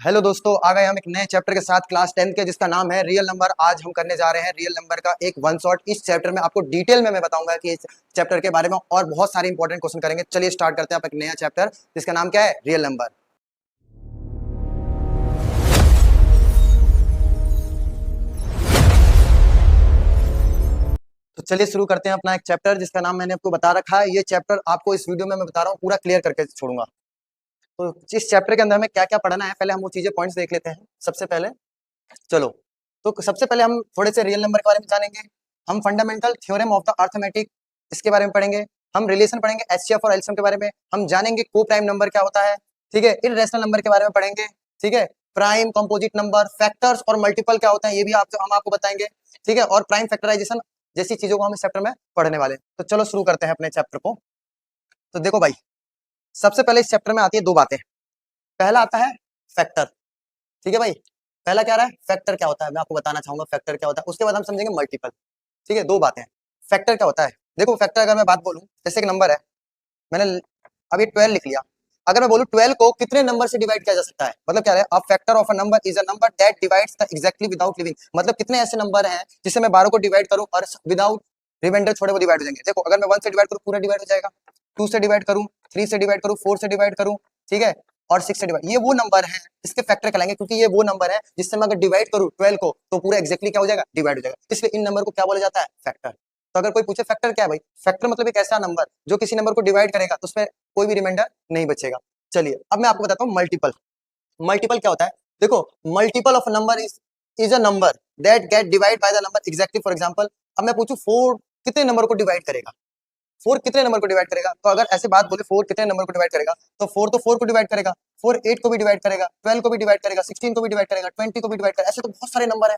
Hello दोस्तों, आ गए हम एक नए चैप्टर के साथ क्लास 10 के, जिसका नाम है रियल नंबर। आज हम करने जा रहे हैं रियल नंबर का एक वन शॉट। इस चैप्टर में आपको डिटेल में मैं बताऊंगा कि इस चैप्टर के बारे में, और बहुत सारे इंपॉर्टेंट क्वेश्चन करेंगे। चलिए स्टार्ट करते हैं आप एक नया चैप्टर, जिसका नाम क्या है, रियल नंबर। तो चलिए शुरू करते हैं अपना एक चैप्टर, जिसका नाम मैंने आपको बता रखा है। ये चैप्टर आपको इस वीडियो में मैं बता रहा हूँ पूरा क्लियर करके छोड़ूंगा। तो इस चैप्टर के अंदर हमें क्या क्या पढ़ना है, पहले हम वो चीजें पॉइंट्स देख लेते हैं सबसे पहले। चलो, तो सबसे पहले हम थोड़े से रियल नंबर के बारे में जानेंगे। हम fundamental theorem of the arithmetic, इसके बारे में पढ़ेंगे। हम रिलेशन पढ़ेंगे एचसीएफ और एलसीएम के बारे में। हम जानेंगे को प्राइम नंबर क्या होता है, ठीक है। इररेशनल नंबर के बारे में पढ़ेंगे, ठीक है। प्राइम, कंपोजिट नंबर, फैक्टर्स और मल्टीपल क्या होता है, ये भी हम आपको बताएंगे, ठीक है। और प्राइम फैक्टराइजेशन जैसी चीजों को हम इस चैप्टर में पढ़ने वाले हैं। तो चलो शुरू करते हैं अपने चैप्टर को। तो देखो भाई, सबसे पहले इस चैप्टर में आती है दो बातें। पहला आता है फैक्टर, ठीक है भाई। पहला क्या रहा है, फैक्टर क्या होता है, मैं आपको बताना चाहूंगा फैक्टर क्या होता है। उसके बाद हम समझेंगे मल्टीपल, ठीक है। दो बातें, फैक्टर क्या होता है। देखो फैक्टर अगर मैं बात बोलूं, जैसे एक नंबर है, मैंने अभी 12 लिख लिया। अगर मैं बोलूं 12 को कितने नंबर से डिवाइड किया जा सकता है, मतलब क्या है, a factor of a number is a number that divides the exactly without leaving. मतलब कितने ऐसे नंबर हैं जिससे मैं 12 को डिवाइड करूं और विदाउट रिमाइंडर छोड़े वो डिवाइड हो जाएंगे। देखो, अगर मैं 1 से डिवाइड करूं पूरा डिवाइड हो जाएगा, 2 से डिवाइड करूं, 3 से डिवाइड करूं, 4 से डिवाइड करूं, ठीक है, और 6 से डिवाइड, ये वो नंबर है इसके फैक्टर कहलाएंगे, क्योंकि ये वो नंबर है जिससे मैं अगर डिवाइड करूं 12 को तो पूरा एक्जैक्टली क्या हो जाएगा, डिवाइड हो जाएगा। इसलिए इन नंबर को क्या बोला जाता है, फैक्टर। तो अगर कोई पूछे फैक्टर क्या है भाई, फैक्टर मतलब एक ऐसा नंबर जो किसी नंबर को डिवाइड करेगा तो उसमें कोई भी रिमाइंडर नहीं बचेगा। चलिए अब मैं आपको बताता हूँ मल्टीपल। मल्टीपल क्या होता है, देखो, multiple of number is a number that get divide by the number exactly. For example, अब मैं पूछूं 4 कितने नंबर को डिवाइड करेगा, 4 कितने नंबर को डिवाइड करेगा। तो अगर ऐसे बात बोले 4 कितने नंबर को डिवाइड करेगा, तो 4 तो 4 को डिवाइड करेगा, 4 8 को भी डिवाइड करेगा, 12 को भी डिवाइड करेगा, 16 को भी डिवाइड करेगा, 20 को भी डिवाइड करेगा। ऐसे तो बहुत सारे नंबर है,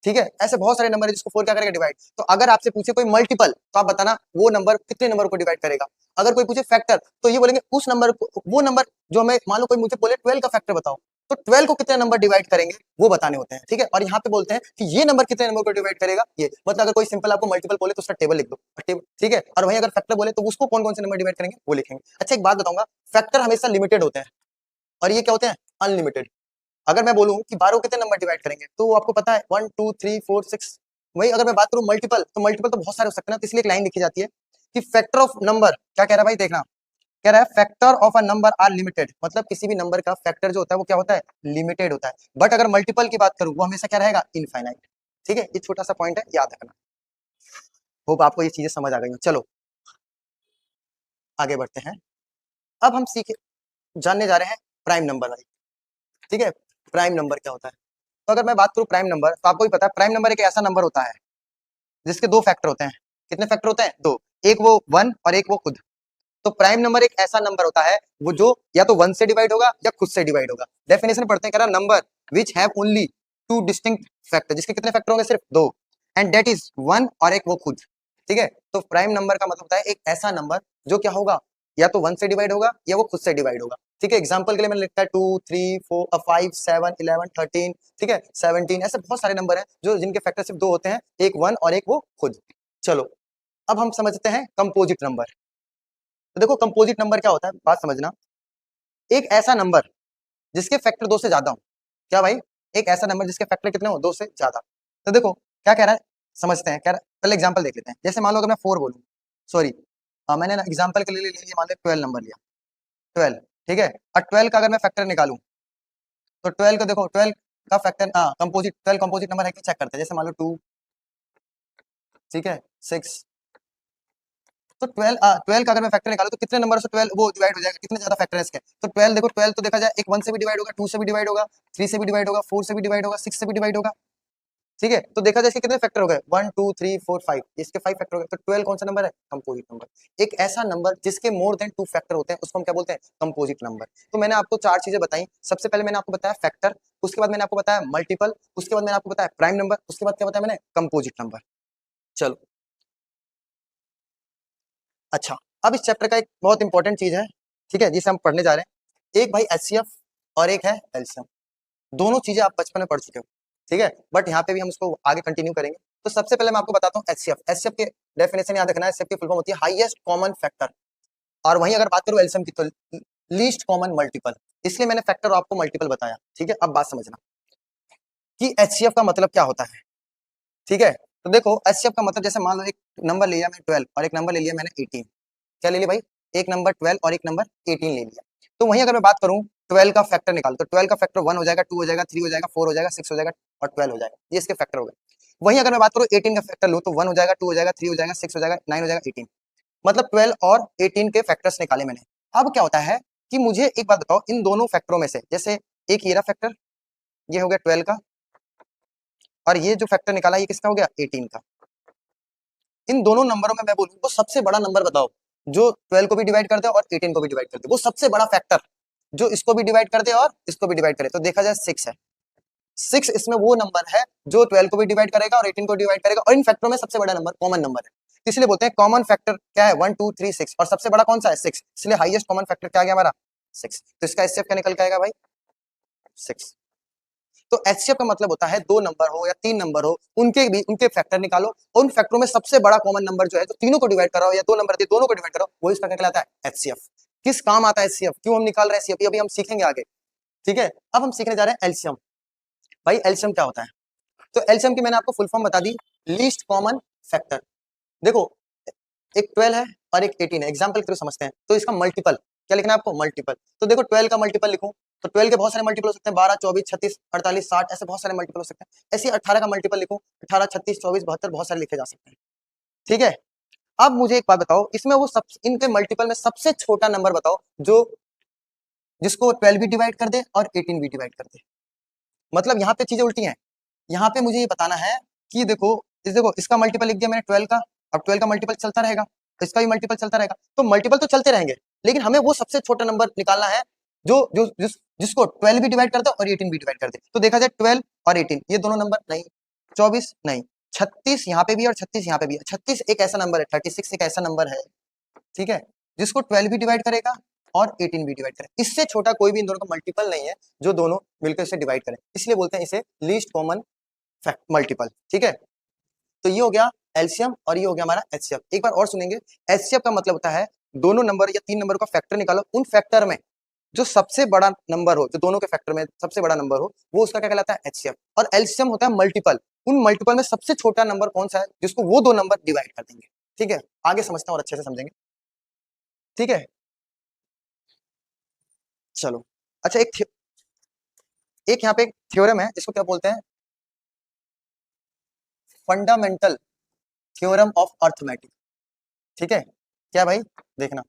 ठीक है। ऐसे बहुत सारे नंबर है जिसको 4 क्या करेगा, डिवाइड। तो अगर आपसे पूछे कोई मल्टीपल, तो आप बताना वो नंबर कितने नंबर को डिवाइड करेगा। अगर कोई पूछे फैक्टर, तो ये बोलेंगे उस नंबर को, वो नंबर जो हमें, मान लो कोई मुझे बोले 12 का फैक्टर बताओ, तो 12 को कितने नंबर डिवाइड करेंगे वो बताने होते हैं, ठीक है। और यहाँ पे बोलते हैं कि ये नंबर कितने नंबर को डिवाइड करेगा, ये मतलब अगर कोई सिंपल आपको मल्टीपल बोले तो उसका टेबल लिख दो, टेबल, ठीक है। और वहीं अगर फैक्टर बोले तो उसको कौन कौन से नंबर डिवाइड करेंगे वो लिखेंगे। अच्छा, एक बात बताऊंगा, फैक्टर हमेशा लिमिटेड होते हैं और ये क्या होते हैं, अनलिमिटेड। अगर मैं बोलूं कि 12 को कितने नंबर डिवाइड करेंगे, तो आपको पता है 1 2 3 4 6। वही अगर मैं बात करूं मल्टीपल, तो मल्टीपल तो बहुत सारे हो सकते हैं ना, तो इसलिए एक लाइन लिखी जाती है कि फैक्टर ऑफ नंबर क्या कह रहा है भाई, देखना, कह रहा है factor of a number are limited. मतलब किसी भी नंबर का फैक्टर जो होता है वो क्या होता है, लिमिटेड होता है। बट अगर मल्टीपल की बात करूं, वो हमेशा क्या रहेगा, इनफाइनाइट, ठीक है। ये छोटा सा पॉइंट है, याद रखना। होप आपको ये चीजें समझ आ गई हो। चलो आगे बढ़ते हैं। अब हम सीखे जानने जा रहे हैं प्राइम नंबर भाई, ठीक है। प्राइम नंबर क्या होता है। तो अगर मैं बात करूं प्राइम नंबर, तो आपको भी पता है प्राइम नंबर एक ऐसा नंबर होता है जिसके दो फैक्टर होते हैं। कितने फैक्टर होते हैं, दो। एक वो 1 और एक वो खुद। तो प्राइम नंबर एक ऐसा नंबर होता है वो जो या तो 1 से डिवाइड होगा या खुद से डिवाइड होगा। डेफिनेशन पढ़ते हैं, कह रहा number which have only two distinct factor, जिसके कितने फैक्टर होंगे, सिर्फ दो। एंड दैट इज 1 और एक वो खुद, ठीक है। तो प्राइम नंबर का मतलब होता है एक ऐसा नंबर जो क्या होगा, या तो 1 से डिवाइड होगा या वो खुद से डिवाइड होगा, ठीक है। एग्जाम्पल के लिए मैंने लिखा है 2 3 4 5 7 11 13, ठीक है, 17। ऐसे बहुत सारे नंबर हैं जो जिनके फैक्टर सिर्फ दो होते हैं, एक 1 और एक वो खुद। चलो अब हम समझते हैं कंपोजिट नंबर। तो देखो कंपोजिट नंबर क्या होता है, बात समझना, एक ऐसा नंबर जिसके फैक्टर दो से ज्यादा हो। क्या भाई, एक ऐसा नंबर जिसके फैक्टर कितने हो, दो से ज्यादा। तो देखो क्या कह रहा है, समझते हैं। कह रहा है, पहले एग्जांपल देख लेते हैं। जैसे मान लो अगर मैं 4 बोलूं, सॉरी, मैंने ना एग्जांपल के लिए ले लिया, मान लो 12 नंबर लिया, 12, ठीक है। और 12 का अगर मैं फैक्टर निकालूं, तो 12 को देखो, 12 का फैक्टर, कंपोजिट, 12 कंपोजिट नंबर है कि चेक करते हैं। जैसे मान लो 2, ठीक है, 6। तो 12 का अगर मैं फैक्टर निकालूं तो कितने नंबर से 12 वो डिवाइड हो जाएगा, कितने ज्यादा फैक्टर है इसके। तो 12 देखो, 12 तो देखा जाए एक 1 से भी डिवाइड होगा, 2 से भी डिवाइड होगा, 3 से भी डिवाइड होगा, 4 से भी डिवाइड होगा, 6 से भी डिवाइड होगा, ठीक है। तो देखा जाए इसके कितने फैक्टर हो गए, 1 2 3 4 5, इसके 5 फैक्टर हो गए। तो 12 कौन सा नंबर है, कंपोजिट नंबर। एक ऐसा नंबर जिसके मोर देन 2 फैक्टर होते हैं उसको हम क्या बोलते हैं, कंपोजिट नंबर। तो मैंने आपको चार चीजें बताई। सबसे पहले मैंने आपको बताया फैक्टर, उसके बाद मैंने आपको बताया मल्टीपल, उसके बाद मैंने आपको बताया प्राइम नंबर, उसके बाद क्या बताया मैंने, कंपोजिट नंबर। चलो अच्छा, अब इस चैप्टर का एक बहुत इंपॉर्टेंट चीज है, ठीक है, जिसे हम पढ़ने जा रहे हैं। एक भाई एचसीएफ और एक है एलसीएम। दोनों चीजें आप बचपन में पढ़ चुके हो, ठीक है, बट यहाँ पे भी हम उसको आगे कंटिन्यू करेंगे। तो सबसे पहले मैं आपको बताता हूँ एचसीएफ। एचसीएफ के डेफिनेशन याद रखना है, एचसीएफ की फुल फॉर्म होती है हाईएस्ट कॉमन फैक्टर। और वहीं अगर बात करूँ एलसीएम की, तो लीस्ट कॉमन मल्टीपल, इसलिए मैंने फैक्टर आपको मल्टीपल बताया। ठीक है, अब बात समझना कि एचसीएफ का मतलब क्या होता है। ठीक है, तो देखो एचसीएफ का मतलब, जैसे मान लो एक नंबर ले लिया मैंने 12 और एक नंबर ले लिया मैंने 18। क्या ले लिया भाई, एक नंबर 12 और एक नंबर 18 ले लिया। तो वहीं अगर मैं बात करूं 12 का फैक्टर निकाल, तो 12 का फैक्टर 1 हो जाएगा, 2 हो जाएगा, 3 हो जाएगा, 4 हो जाएगा, 6 हो जाएगा और 12 हो जाएगा। ये इसके फैक्टर हो गए। वहीं अगर मैं बात करूं 18 का फैक्टर लूं तो 1 हो जाएगा, 2 हो जाएगा, 3 हो जाएगा, 6 हो जाएगा, 9 हो जाएगा, 18। मतलब 12 और 18 के फैक्टर्स निकाले मैंने। अब क्या होता है कि मुझे एक बात बताओ, इन दोनों फैक्टरों में से, जैसे एक ये रहा फैक्टर, ये हो गया 12 का, और ये जो फैक्टर निकाला ये किसका हो गया, 18 का। इन दोनों नंबरों में मैं बोलूं तो सबसे बड़ा नंबर बताओ जो 12 को भी डिवाइड कर दे और 18 को भी डिवाइड कर दे, वो सबसे बड़ा फैक्टर जो इसको भी डिवाइड कर दे और इसको भी डिवाइड करे। तो देखा जाए 6 है। 6 इसमें वो नंबर है जो 12 को भी डिवाइड करेगा और 18 को डिवाइड करेगा, और इन फैक्टरों में सबसे बड़ा नंबर कॉमन नंबर है, इसलिए बोलते हैं कॉमन फैक्टर क्या है, 1 2 3 6, और सबसे बड़ा कौन सा है, 6, इसलिए हाईएस्ट कॉमन फैक्टर क्या आ गया हमारा, 6। तो इसका एचसीएफ क्या निकल के आएगा भाई, 6। तो एचसीएफ का मतलब होता है दो नंबर हो या तीन नंबर हो, उनके भी उनके फैक्टर निकालो, उन फैक्टरों में सबसे बड़ा कॉमन नंबर जो है, तो तीनों को डिवाइड करो या दो नंबर थे दोनों को डिवाइड करो, वो इसका क्या कहलाता है, एचसीएफ। किस काम आता है एचसीएफ, क्यों हम निकाल रहे हैं एचसीएफ, ये अभी हम सीखेंगे आगे। ठीक है, अब हम सीखने जा रहे हैं एलसीएम। भाई एलसीएम क्या होता है, तो एलसीएम की मैंने आपको फुल फॉर्म बता दी, लीस्ट कॉमन फैक्टर। देखो एक 12 है और एक 18 है, एग्जाम्पल के थ्रू समझते हैं। तो इसका मल्टीपल क्या लिखना है आपको, मल्टीपल। तो देखो 12 का मल्टीपल लिखूं तो 12 के बहुत सारे मल्टीपल हो सकते हैं, 12 24 36 48 60, ऐसे बहुत सारे मल्टीपल हो सकते हैं। ऐसे 18 का मल्टीपल लिखूं, 18 36 24 72, बहुत सारे लिखे जा सकते हैं। ठीक है, अब मुझे एक बात बताओ, इसमें वो सब इनके मल्टीपल में सबसे छोटा नंबर बताओ जो जिसको 12 भी डिवाइड कर दे और 18 भी डिवाइड कर दे। मतलब यहाँ पे चीजें उल्टी हैं। यहाँ पे मुझे ये बताना है कि देखो देखो इसका मल्टीपल लिख दिया मैंने 12 का, अब 12 का मल्टीपल चलता रहेगा, तो इसका भी मल्टीपल चलता रहेगा, तो मल्टीपल तो चलते रहेंगे, लेकिन हमें वो सबसे छोटा नंबर निकालना है जो जो जिसको 12 भी डिवाइड कर दे और 18 भी डिवाइड कर दे। तो देखा जाए 12 और 18 ये दोनों नंबर नहीं, 24 नहीं, 36 यहाँ पे भी और 36 यहाँ पे भी। 36 एक ऐसा नंबर है, 36 एक ऐसा नंबर है, ठीक है, जिसको 12 भी डिवाइड करेगा और 18 भी डिवाइड करेगा। इससे छोटा कोई भी इन दोनों का मल्टीपल नहीं है जो दोनों मिलकर इसे डिवाइड करें, इसलिए बोलते हैं इसे लीस्ट कॉमन मल्टीपल। ठीक है, तो ये हो गया एलसीएम और ये हो गया हमारा एचसीएफ। एक बार और सुनेंगे, एचसीएफ का मतलब होता है दोनों नंबर या तीन नंबर का फैक्टर निकालो, उन फैक्टर में जो सबसे बड़ा नंबर हो, जो दोनों के फैक्टर में सबसे बड़ा नंबर हो, वो उसका क्या कहलाता है, एचसीएफ। और एलसीएम होता है मल्टीपल, उन मल्टीपल में सबसे छोटा नंबर कौन सा है जिसको वो दो नंबर डिवाइड कर देंगे। ठीक है, आगे समझते हैं और अच्छे से समझेंगे। ठीक है, चलो अच्छा, एक यहाँ पे एक थ्योरम है जिसको क्या बोलते हैं, फंडामेंटल थ्योरम ऑफ अर्थमेटिक। ठीक है, क्या भाई, देखना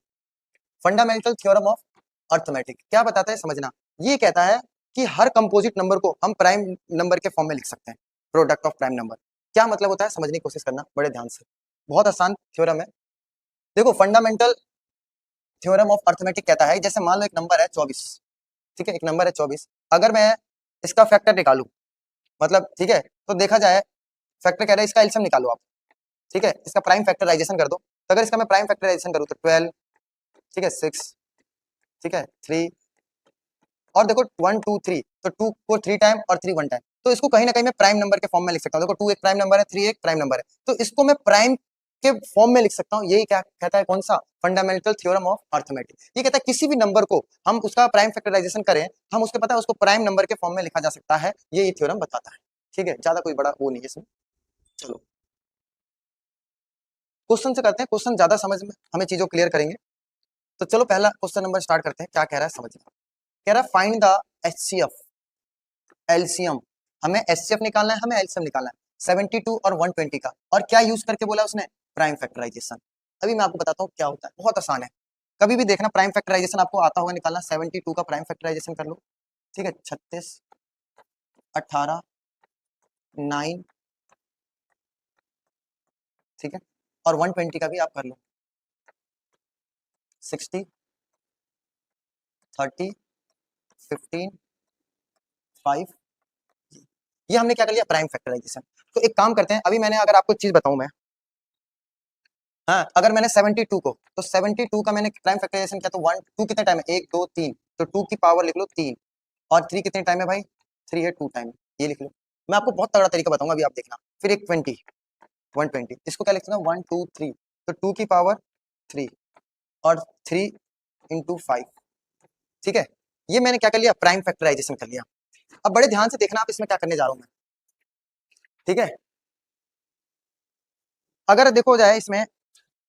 फंडामेंटल थ्योरम ऑफ अर्थमेटिक क्या बताता है, समझना। ये कहता है कि हर कंपोजिट नंबर को हम प्राइम नंबर के फॉर्म में लिख सकते हैं, प्रोडक्ट ऑफ प्राइम नंबर। क्या मतलब होता है, समझने की कोशिश करना बड़े ध्यान से, बहुत आसान थ्योरम है। देखो फंडामेंटल थ्योरम ऑफ अर्थमेटिक कहता है, जैसे मान लो एक नंबर है 24, ठीक है, एक नंबर है 24, अगर मैं इसका फैक्टर निकालू, मतलब ठीक है, तो देखा जाए फैक्टर कह रहा है इसका एलसीएम निकालो आप। ठीक है, इसका प्राइम फैक्टराइजेशन कर दो, तो अगर इसका मैं प्राइम फैक्टराइजेशन करूँ तो 12, ठीक है, 6, ठीक है, 3, और देखो 1 2 3, तो 2 को 3 टाइम और 3 1 टाइम, तो इसको कहीं ना कहीं मैं प्राइम नंबर के फॉर्म में लिख सकता हूँ। देखो 2 एक प्राइम नंबर है, 3 एक प्राइम नंबर है, तो इसको मैं प्राइम के फॉर्म में लिख सकता हूँ। यही क्या कहता है, कौन सा, फंडामेंटल थ्योरम ऑफ अर्थमेटिक। ये कहता है किसी भी नंबर को हम उसका प्राइम फैक्टराइजेशन करें, हम उसके पता है उसको प्राइम नंबर के फॉर्म में लिखा जा सकता है, ये थ्योरम बताता है। ठीक है, ज्यादा कोई बड़ा वो नहीं है इसमें। चलो क्वेश्चन से करते हैं, क्वेश्चन ज्यादा समझ में हमें चीजों क्लियर करेंगे। तो चलो पहला क्वेश्चन नंबर स्टार्ट करते हैं, क्या कह रहा है समझना। कह रहा है फाइंड द एचसीएफ, एलसीएम। हमें एचसीएफ निकालना है, हमें एलसीएम निकालना है 72 और 120 का, और क्या यूज करके बोला उसने, प्राइम फैक्टराइजेशन। अभी मैं आपको बताता हूँ क्या होता है, बहुत आसान है। कभी भी देखना प्राइम फैक्टराइजेशन आपको आता होगा निकालना, 72 का प्राइम फैक्टराइजेशन कर लो, ठीक है, 36 18 9, ठीक है, और 120 का भी आप कर लो, 60 30 15 5। ये हमने क्या कर लिया, प्राइम फैक्टराइजेशन। तो एक काम करते हैं, अभी मैंने अगर आपको चीज बताऊं मैं, हाँ, अगर मैंने 72 को, तो 72 का मैंने प्राइम फैक्टराइजेशन किया, तो 1 2 कितने टाइम है, 1 2 3, तो 2 की पावर लिख लो 3, और 3 कितने टाइम है भाई, 3 है 2 टाइम, ये लिख लो। मैं आपको बहुत तगड़ा तरीका बताऊंगा, अभी आप देखना। फिर एक 20 120, इसको क्या लिखते हैं, 1 2 3, तो 2 की पावर 3 और 3 इंटू 5, ठीक है, ये मैंने क्या कर लिया, प्राइम फैक्टराइजेशन कर लिया। अब बड़े ध्यान से देखना आप इसमें क्या करने जा रहा हूं मैं, ठीक है। अगर देखो जाए इसमें,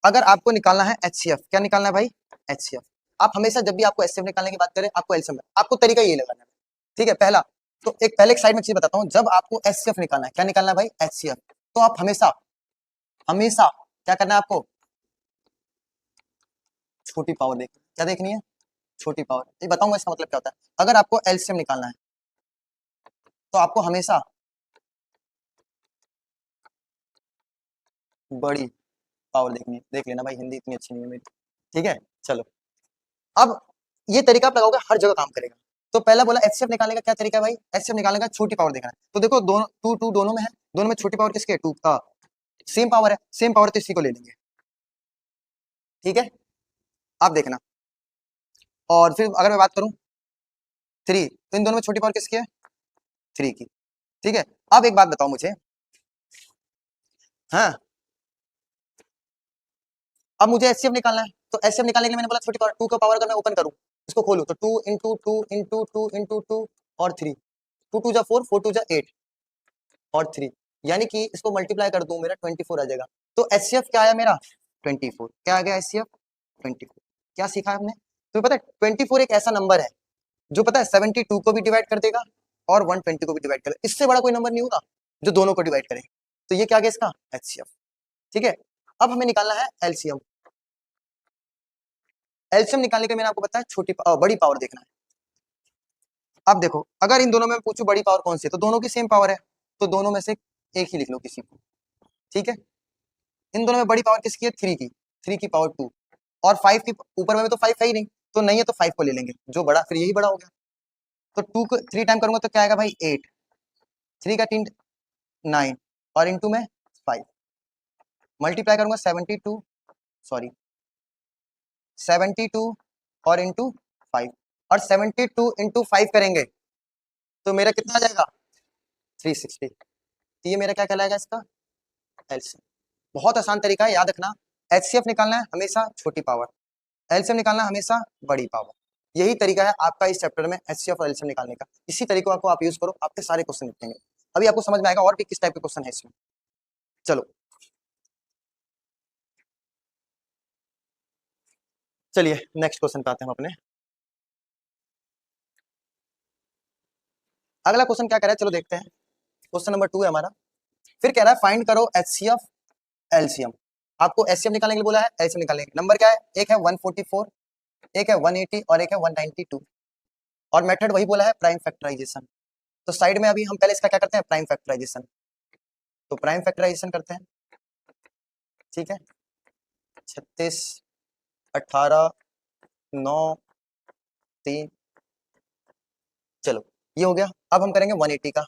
अगर आपको निकालना है एचसीएफ, क्या निकालना है भाई, एचसीएफ। आप हमेशा जब भी आपको एचसीएफ निकालने की बात करें, आपको एलसीएम, आपको तरीका ये लगाना है, ठीक है। पहला तो एक पहले एक साइड में चीज बताता हूं, जब आपको एचसीएफ निकालना है, क्या निकालना है भाई, एचसीएफ, तो आप हमेशा हमेशा क्या करना है आपको, छोटी पावर देखनी, क्या देखनी है, छोटी पावर। ये बताऊंगा इसका मतलब क्या होता है। अगर आपको एलसीएम निकालना है तो आपको हमेशा बड़ी पावर देखनी है। देख लेना भाई, हिंदी इतनी अच्छी नहीं है मेरी, ठीक है। चलो, अब ये तरीका आप लगाओगे हर जगह काम करेगा। तो पहला बोला एचसीएफ निकालने का क्या तरीका है भाई, एचसीएफ निकालने का छोटी पावर देखना है। तो देखो दोनों टू टू दोनों में है, दोनों में छोटी पावर किसकी है, टू का, सेम पावर है, सेम पावर तो इसी को ले लेंगे, ठीक है। आप देखना, और फिर अगर मैं बात करूं थ्री, तो इन दोनों में छोटी पावर किसकी है, थ्री की, ठीक है। अब एक बात बताओ मुझे, हाँ, अब मुझे एचसीएफ निकालना है, तो एचसीएफ निकालने के लिए मैंने बोला छोटी पावर, टू का पावर अगर मैं ओपन करूं, इसको खोलूं, तो two into two into two into two और थ्री, टू टू जा फोर, फोर टू जा एट और थ्री, यानी कि इसको मल्टीप्लाई कर दूं, मेरा 24 आ जाएगा। तो एचसीएफ क्या आया मेरा, 24, क्या आ गया एचसीएफ, 24। क्या सीखा हमने, तो पता है 24 एक ऐसा नंबर है जो पता है 72 को भी डिवाइड कर देगा और 120 को भी डिवाइड कर देगा, इससे बड़ा कोई नंबर नहीं होगा जो दोनों को डिवाइड करे। तो ये क्या गया इसका, एचसीएफ, ठीक है। अब हमें निकालना है एलसीएम। एलसीएम निकालने के मैंने आपको बताया बड़ी पावर देखना है। अब देखो, अगर इन दोनों में पूछूं बड़ी पावर कौन सी है, तो दोनों की सेम पावर है, तो दोनों में से एक ही लिख लो किसी को, ठीक है। इन दोनों में बड़ी पावर किसकी है, थ्री की, थ्री की पावर टू, और फाइव की ऊपर में तो फाइव है ही नहीं, तो नहीं है तो फाइव को ले लेंगे, जो बड़ा फिर यही बड़ा हो गया। तो टू को थ्री टाइम करूंगा तो क्या आएगा भाई, एट, थ्री का तीन, नाइन, और इंटू में फाइव, मल्टीप्लाई करूंगा 72, सॉरी 72 और इंटू फाइव, और 72 इंटू फाइव करेंगे तो मेरा कितना आ जाएगा, 360। तो ये मेरा क्या कहलाएगा, इसका एलसीएम। बहुत आसान तरीका है, याद रखना। एचसीएफ निकालना है हमेशा छोटी पावर, एलसीएम निकालना है हमेशा बड़ी पावर। यही तरीका है आपका इस चैप्टर में एचसीएफ और एलसीएम निकालने का। इसी तरीके को आप यूज करो, आपके सारे क्वेश्चन निकलेंगे। अभी आपको समझ में आएगा और भी किस टाइप के क्वेश्चन है इसमें। चलो, चलिए नेक्स्ट क्वेश्चन पे आते हैं हम अपने। अगला क्वेश्चन क्या कह रहा है, चलो देखते हैं। क्वेश्चन नंबर 2 है हमारा। फिर कह रहा है फाइंड करो एचसीएफ एलसीएम। आपको एचसीएफ निकालने के लिए बोला है, एलसीएम निकालने के नंबर क्या है, एक है 144, एक है 180 और एक है 192, और मेथड वही बोला है, प्राइम फैक्टराइजेशन। तो साइड में अभी हम पहले इसका क्या करते हैं, प्राइम फैक्टराइजेशन। तो प्राइम फैक्टराइजेशन करते हैं, ठीक है। 36, 18, 9, 3, चलो ये हो गया। अब हम करेंगे 180 का,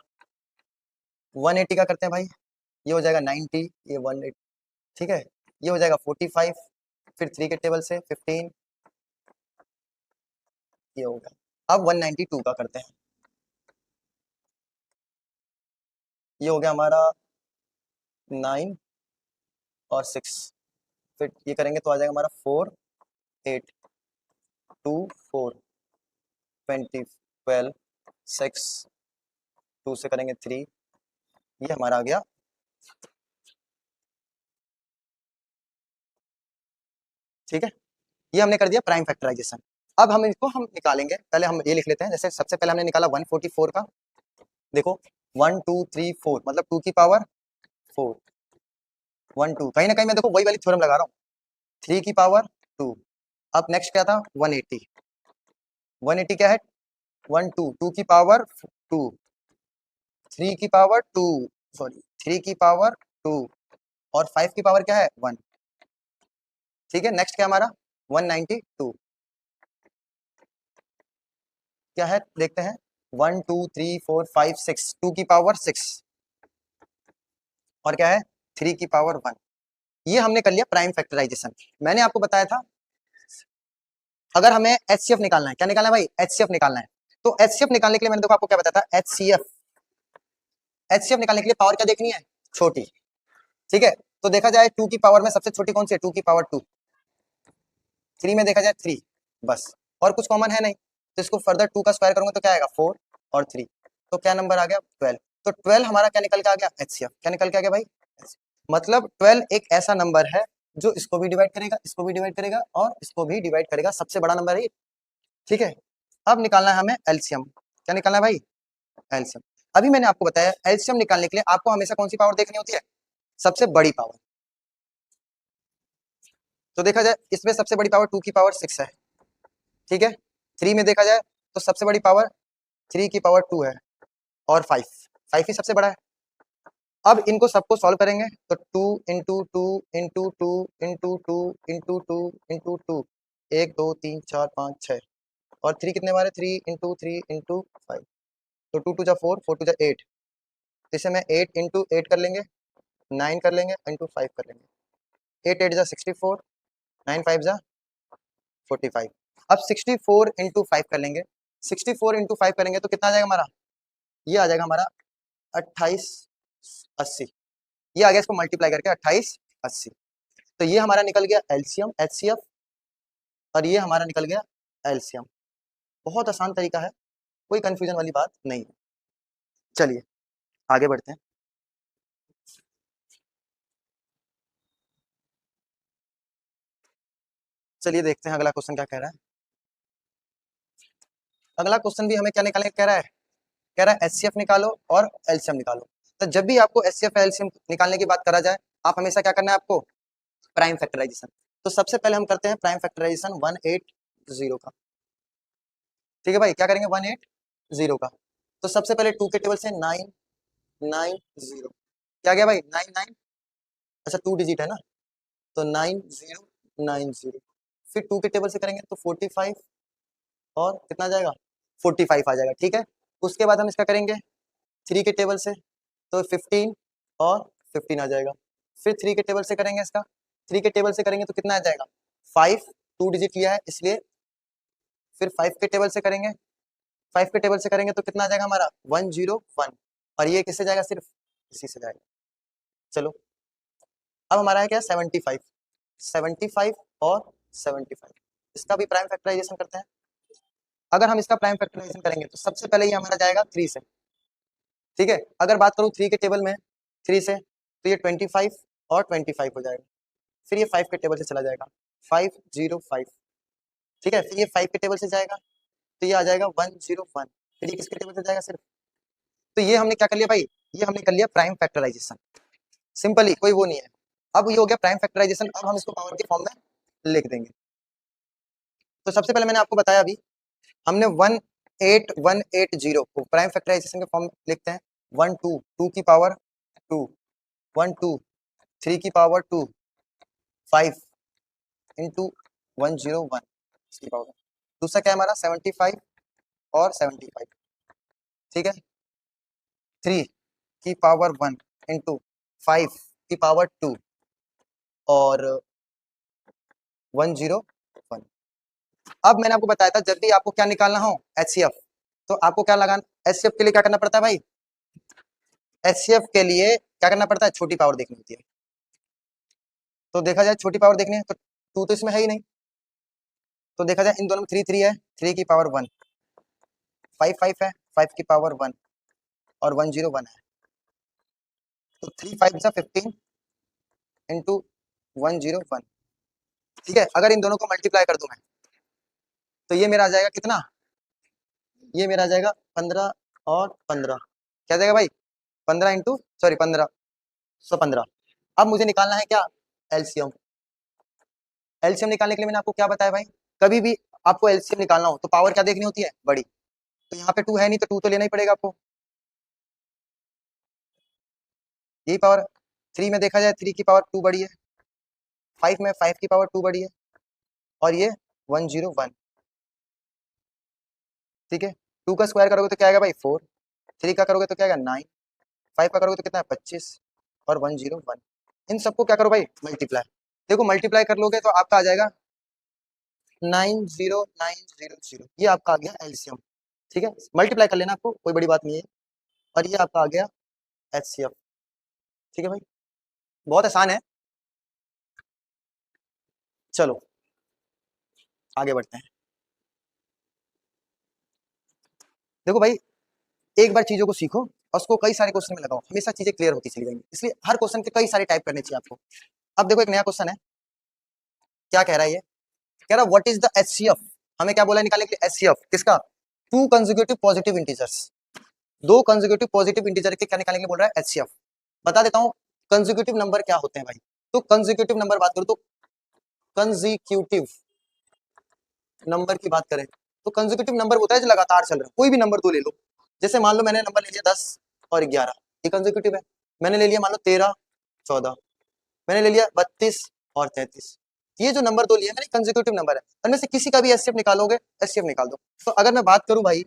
180 का करते हैं भाई। ये हो जाएगा 90, ये 180, ठीक है। ये हो जाएगा 45, फिर 3 के टेबल से 15, ये हो गया। अब 192 का करते हैं, ये हो गया हमारा 9 और 6, फिर ये करेंगे तो आ जाएगा हमारा 4, 8, 2, 4, 20, 12, 6, 2 से करेंगे 3, ये हमारा आ गया। ठीक है, ये हमने कर दिया प्राइम फैक्टराइजेशन। अब हम इसको हम निकालेंगे, पहले हम ये लिख लेते हैं। जैसे सबसे पहले हमने निकाला 144 का, देखो 1 2 3 4 मतलब 2 की पावर 4, 1 2, कहीं ना कहीं मैं देखो वही वाली थ्योरम लगा रहा हूँ, 3 की पावर 2। अब नेक्स्ट क्या था, 180, 180 क्या है, 1 2, 2 की पावर 2, 3 की पावर 2, सॉरी 3 की पावर 2, और 5 की पावर क्या है 1। ठीक है, नेक्स्ट क्या हमारा 192, क्या है देखते हैं, 1 2 3 4 5 6, 2 की पावर 6, और क्या है 3 की पावर 1। ये हमने कर लिया प्राइम फैक्टराइजेशन। मैंने आपको बताया था अगर हमें एचसीएफ निकालना है, क्या निकालना है भाई, एचसीएफ निकालना है। तो एचसीएफ निकालने के लिए मैंने देखो आपको क्या बताया था, एचसीएफ, एचसीएफ निकालने के लिए पावर क्या देखनी है, छोटी। ठीक है, तो देखा जाए 2 की पावर में सबसे छोटी कौन सी है, 2 की पावर 2, 3 में देखा जाए 3, बस, और कुछ कॉमन है नहीं। तो इसको फर्दर 2 का स्क्वायर करूंगा तो क्या आएगा 4 और 3, तो क्या नंबर आ गया 12। तो 12 हमारा क्या निकल के आ गया HCF, क्या निकल के आ गया भाई मतलब 12 एक ऐसा नंबर है जो इसको भी डिवाइड करेगा, इसको भी डिवाइड करेगा और इसको भी डिवाइड करेगा, सबसे बड़ा नंबर है ये, ठीक है। अब निकालना है हमें एलसीएम, क्या निकालना है भाई एलसीएम। अभी मैंने आपको बताया एलसीएम निकालने के लिए आपको हमेशा कौन सी पावर देखनी होती है, सबसे बड़ी पावर। तो देखा जाए इसमें सबसे बड़ी पावर 2 की पावर 6 है, ठीक है। 3 में देखा जाए तो सबसे बड़ी पावर 3 की पावर 2 है और 5 ही सबसे बड़ा है। अब इनको सबको सॉल्व करेंगे तो 2 into two into two into two into two into two, 1 2 3 4 5 6 और 3 कितने बार है 3 इंटू 5, तो 2 टू जा 4 4 टू जा 8, इसे मैं 8 इंटू 8 कर लेंगे, 9 कर लेंगे इंटू 5 कर लेंगे, 8 8 जा 64, 9 5 जा 45। अब 64 इंटू 5 कर लेंगे, 64 इंटू 5 करेंगे तो कितना आ जाएगा हमारा, ये आ जाएगा हमारा 2880, ये आ गया इसको मल्टीप्लाई करके 2880। तो ये हमारा निकल गया एलसीएम एचसीएफ और ये हमारा निकल गया एलसीएम। बहुत आसान तरीका है, कोई कंफ्यूजन वाली बात नहीं है। चलिए आगे बढ़ते हैं। चलिए देखते हैं अगला क्वेश्चन क्या कह रहा है। अगला क्वेश्चन भी हमें क्या निकालने कह रहा है, कह रहा है एचसीएफ निकालो और एलसीएम निकालो। तो जब भी आपको एचसीएफ एलसीएम निकालने की बात करा जाए आप हमेशा क्या करना है आपको, प्राइम फैक्टराइजेशन। तो सबसे पहले हम करते हैं प्राइम फैक्टराइजेशन 180 का, ठीक है भाई, क्या करेंगे 180 का। तो सबसे पहले 2 के टेबल से 990, क्या गया भाई 99, अच्छा 2 डिजिट है ना, तो 9090। फिर 2 के टेबल से करेंगे तो 45 और कितना आ जाएगा 45 आ जाएगा, ठीक है। उसके बाद हम इसका करेंगे 3 के टेबल से तो 15 और 15 आ जाएगा। फिर 3 के टेबल से करेंगे इसका, 3 के टेबल से करेंगे तो कितना आ जाएगा 5, 2 डिजिट लिया है इसलिए। फिर 5 के टेबल से करेंगे, 5 के टेबल से करेंगे तो कितना आ जाएगा हमारा 101 और ये किससे जाएगा सिर्फ इसी से जाएगा। चलो अब हमारा है क्या 75, 75 और 75, इसका भी प्राइम फैक्टराइजेशन करते हैं। अगर हम इसका प्राइम फैक्टराइजेशन करेंगे तो सबसे पहले ये हमारा जाएगा 3 से, ठीक है। अगर बात करूँ 3 के टेबल में 3 से तो ये 25 और 25 हो जाएगा। फिर ये 5 के टेबल से चला जाएगा 505, ठीक है। फिर ये 5 के टेबल से जाएगा तो ये आ जाएगा 101, फिर ये किसके टेबल से जाएगा सिर्फ। तो ये हमने क्या कर लिया भाई, ये हमने कर लिया प्राइम फैक्टराइजेशन, सिंपली कोई वो नहीं है। अब ये हो गया प्राइम फैक्टराइजेशन, अब हम इसको पावर के फॉर्म में लिख देंगे। तो सबसे पहले मैंने आपको बताया अभी हमने 18180 को प्राइम फैक्टराइजेशन के फॉर्म में लिखते हैं 1 2 2 की पावर 2 1 2 3 की पावर 2 5 इंटू 101 इसकी पावर। दूसरा क्या है हमारा 75 और 75, ठीक है। 3 की पावर 1 इंटू 5 की पावर 2 और 101। अब मैंने आपको बताया था जब भी आपको क्या निकालना हो एचसीएफ तो आपको क्या लगाना, एचसीएफ के लिए क्या करना पड़ता है भाई, एचसीएफ के लिए क्या करना पड़ता है छोटी पावर देखनी होती है। तो देखा जाए छोटी पावर देखनी है तो 2 तो इसमें है ही नहीं, तो देखा जाए इन दोनों में 3 3 है, 3 की पावर 1, 5 5 है, 5 की पावर 1 और 101 है, तो 3 5 जा 15 इंटू 101, ठीक है। अगर इन दोनों को मल्टीप्लाई कर दूं मैं तो ये मेरा आ जाएगा कितना, ये मेरा आ जाएगा 15 और 15, क्या जाएगा भाई 15 इंटू सॉरी 15 अब मुझे निकालना है क्या एलसीएम। एलसीएम निकालने के लिए मैंने आपको क्या बताया भाई, कभी भी आपको एलसीएम निकालना हो तो पावर क्या देखनी होती है बड़ी। तो यहाँ पे 2 है नहीं तो 2 तो लेना ही पड़ेगा आपको, यही पावर। 3 में देखा जाए 3 की पावर 2 बड़ी है, 5 में 5 की पावर 2 बड़ी है और ये 101, ठीक है। 2 का स्क्वायर करोगे तो क्या आएगा भाई 4, 3 का करोगे तो क्या आएगा 9, 5 का करोगे तो कितना है 25 और 101। इन सबको क्या करो भाई मल्टीप्लाई, देखो मल्टीप्लाई कर लोगे तो आपका आ जाएगा 90900, ये आपका आ गया एलसीएम, ठीक है। मल्टीप्लाई कर लेना आपको कोई बड़ी बात नहीं है और ये आपका आ गया एचसीएफ, ठीक है भाई, बहुत आसान है। चलो आगे बढ़ते हैं। देखो भाई, एक बार चीजों को सीखो और उसको कई सारे क्वेश्चन में लगाओ, हमेशा चीजें क्लियर होती चली जाएंगी। इसलिए हर क्वेश्चन के कई सारे टाइप करने चाहिए आपको। अब देखो एक नया क्वेश्चन है, क्या कह रहा है ये, कह रहा व्हाट इज द एचसीएफ। हमें क्या बोला निकालने के लिए, एचसीएफ किसका, टू कंसेक्यूटिव पॉजिटिव इंटीजर्स, दो कंसेक्यूटिव पॉजिटिव इंटीजर के क्या निकालने के लिए बोल रहा है, एचसीएफ। बता देता हूँ कंसेक्यूटिव नंबर क्या होते हैं भाई। तो कंसेक्यूटिव नंबर बात करो तो कंसेक्यूटिव नंबर की बात करें तो कंसेक्यूटिव नंबर होता है जो लगातार चल रहा है। कोई भी नंबर दो ले लो, जैसे मान लो मैंने नंबर ले लिया 10 और 11, ये कंसेक्यूटिव है। मैंने ले लिया मान लो 13 14, मैंने ले लिया 32 और 33, ये जो नंबर दो लिए मैंने कंसेक्यूटिव नंबर है। उनमें से किसी का भी एचसीएफ निकालोगे, एचसीएफ निकाल दो। तो अगर मैं बात करूं भाई,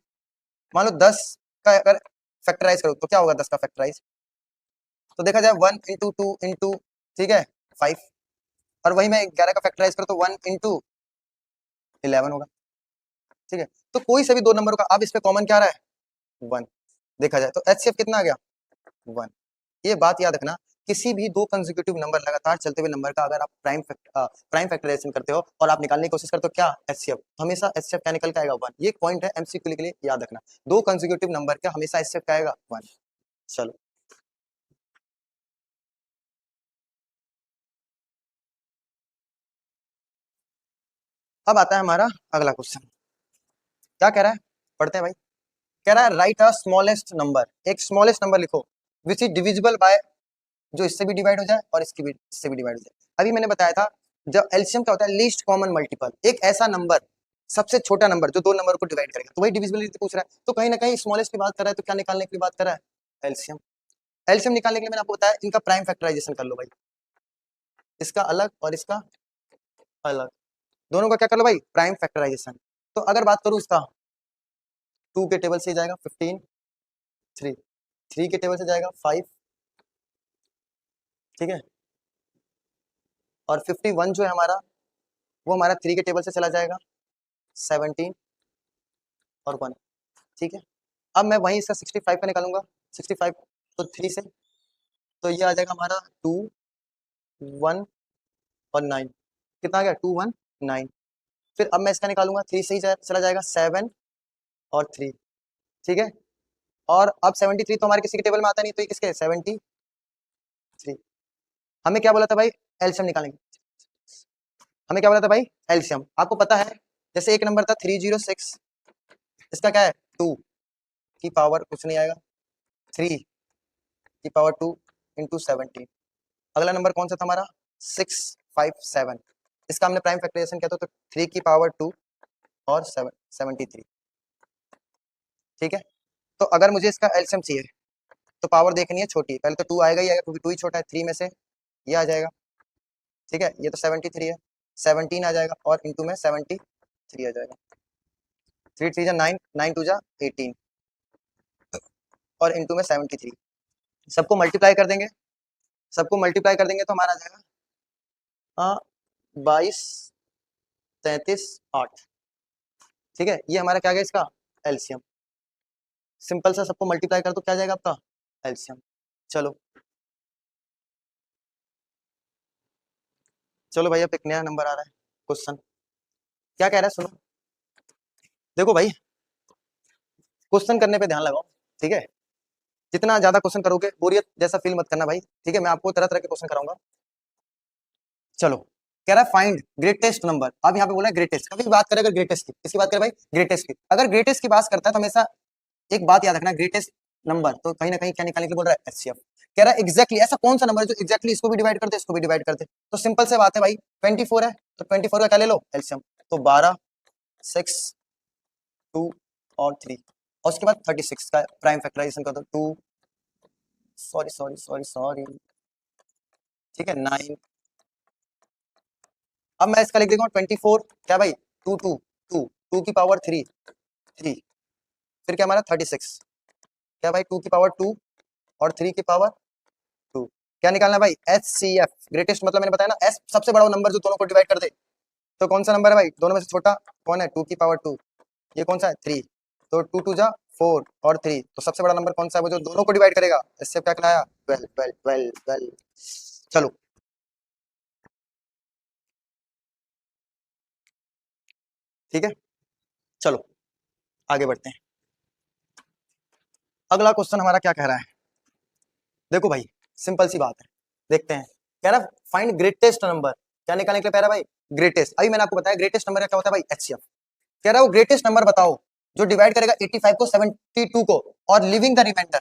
मान लो 10 का अगर फैक्टराइज करो तो क्या होगा 10 का फैक्टराइज, तो देखा जाए 1 इंटू 2 इंटू, ठीक है 5, और वही मैं 11 का फैक्टराइज करूँ तो 1 इंटू 11 होगा। ठीक है, तो कोई से भी दो नंबरों का, अब इस पे कॉमन क्या आ रहा है 1, देखा जाए तो एचसीएफ कितना आ गया 1। ये बात याद रखना, किसी भी दो कंसेक्यूटिव नंबर लगातार चलते हुए नंबर का अगर आप प्राइम फैक्टराइजेशन करते हो और आप निकालने की कोशिश करते हो क्या एचसीएफ, तो हमेशा एचसीएफ क्या निकल के आएगा 1। ये पॉइंट है एमसीक्यू के लिए याद रखना, दो कंसेक्यूटिव नंबर का हमेशा एचसीएफ क्या आएगा 1। चलो अब आता है हमारा अगला क्वेश्चन, क्या कह रहा है, पढ़ते हैं भाई। कह रहा है राइट अ स्मॉलेस्ट नंबर, एक स्मॉलेस्ट नंबर लिखो विच इज डिविजिबल बाय, जो इससे भी डिवाइड हो जाए और इसकी भी, इससे भी डिवाइड हो जाए। अभी मैंने बताया था जब एलसीएम क्या होता है, लीस्ट कॉमन मल्टीपल, एक ऐसा नंबर, सबसे छोटा नंबर जो दो नंबर को डिवाइड करेगा, तो वही डिविजिबिलिटी पूछ रहा है। तो कहीं ना कहीं स्मॉलेस्ट की बात कर रहा है, तो क्या निकालने की बात कर रहा है, एलसीएम। एलसीएम निकालने के लिए मैंने आपको बताया इनका प्राइम फैक्टराइजेशन कर लो भाई, इसका अलग और इसका अलग, दोनों का क्या कर लो भाई, प्राइम फैक्टराइजेशन। तो अगर बात करूं इसका, 2 के टेबल से जाएगा 15, 3, 3 के टेबल से जाएगा 5, ठीक है, और 51 जो है हमारा, वो हमारा 3 के टेबल से चला जाएगा 17 और 1, ठीक है। अब मैं वहीं इसका 65 का निकालूंगा, 65 तो 3 से, तो ये आ जाएगा हमारा 2 1 और 9, कितना आ गया 2 1 9। फिर अब मैं इसका निकालूंगा, 3 से ही चला जाएगा 7 और 3, ठीक है। और अब 73 तो हमारे किसी के टेबल में आता नहीं, तो ये किसके 73। हमें क्या बोला था भाई, एलसीएम निकालेंगे। हमें क्या बोला था भाई, एलसीएम। आपको पता है जैसे एक नंबर था 306, इसका क्या है 2 की पावर कुछ नहीं आएगा, 3 की पावर 2 इंटू 17। अगला नंबर कौन सा था हमारा 657, इसका हमने प्राइम फैक्टराइजेशन किया था, तो 3 की पावर 2 और 73, ठीक है। तो अगर मुझे इसका एलसीएम चाहिए तो पावर देखनी है छोटी, पहले तो 2 आएगा ही आएगा क्योंकि 2 ही छोटा है, 3 में से ये आ जाएगा, ठीक है, ये तो 73 है, 17 आ जाएगा और इंटू में 73 आ जाएगा, 3 3 जा 9, 9 2 जा 18 और इंटू में 73। सबको मल्टीप्लाई कर देंगे, सबको मल्टीप्लाई कर देंगे तो हमारा आ जाएगा 22 33 8, ठीक है। ये हमारा क्या गया इसका एलसीएम, सिंपल सा सबको मल्टीप्लाई कर दो क्या जाएगा आपका एलसीएम। चलो चलो भाई, अब एक नया नंबर आ रहा है क्वेश्चन, क्या कह रहा है सुनो। देखो भाई, क्वेश्चन करने पे ध्यान लगाओ, ठीक है। जितना ज्यादा क्वेश्चन करोगे बोरियत जैसा फील मत करना भाई, ठीक है। मैं आपको तरह तरह के क्वेश्चन कराऊंगा। चलो, कह रहा है फाइंड ग्रेटेस्ट नंबर। अब यहाँ पे बोला है ग्रेटेस्ट, कभी भी बात करें अगर ग्रेटेस्ट की, किसकी बात करें भाई, ग्रेटेस्ट की। अगर ग्रेटेस्ट की बात करता है तो हमेशा एक बात याद रखना, ग्रेटेस्ट नंबर तो कहीं ना कहीं क्या निकालने के लिए बोल रहा है एचसीएफ। कह रहा है एग्जैक्टली ऐसा कौन सा नंबर है जो एग्जैक्टली इसको भी डिवाइड करते इसको भी डिवाइड करते। तो सिंपल से बात है भाई, 24 है तो 24 का क्या ले लो एलसीएम, तो 12 6 2 और 3, और उसके बाद 36 का प्राइम फैक्टराइजेशन कर दो, 2 सॉरी सॉरी सॉरी सॉरी, ठीक है 9। अब मैं इसका लिख देता हूँ 24, क्या भाई 2 2 2 2 की पावर 3 3, फिर क्या हमारा 36, क्या भाई 2 की पावर 2 और 3 की पावर 2। क्या निकालना है भाई एच सी एफ, ग्रेटेस्ट मतलब मैंने बताया ना, एस सबसे बड़ा नंबर जो दोनों को डिवाइड कर दे। तो कौन सा नंबर है भाई, दोनों में से छोटा कौन है 2 की पावर 2, ये कौन सा है 3, तो 2 2 जा 4 और 3, तो सबसे बड़ा नंबर कौन सा है वो जो दोनों को डिवाइड करेगा, इससे क्या कहलाया 12 12 12 12। चलो ठीक है, चलो आगे बढ़ते हैं। अगला क्वेश्चन हमारा क्या कह रहा है, देखो भाई सिंपल सी बात है, देखते हैं। कह रहा फाइंड ग्रेटेस्ट नंबर, क्या निकालने के लिए कह रहा है भाई, ग्रेटेस्ट। अभी मैंने आपको बताया ग्रेटेस्ट नंबर क्या होता है भाई, एचसीएफ। कह रहा है वो ग्रेटेस्ट नंबर बताओ जो डिवाइड करेगा 85 को 72 को और लिविंग द रिमाइंडर,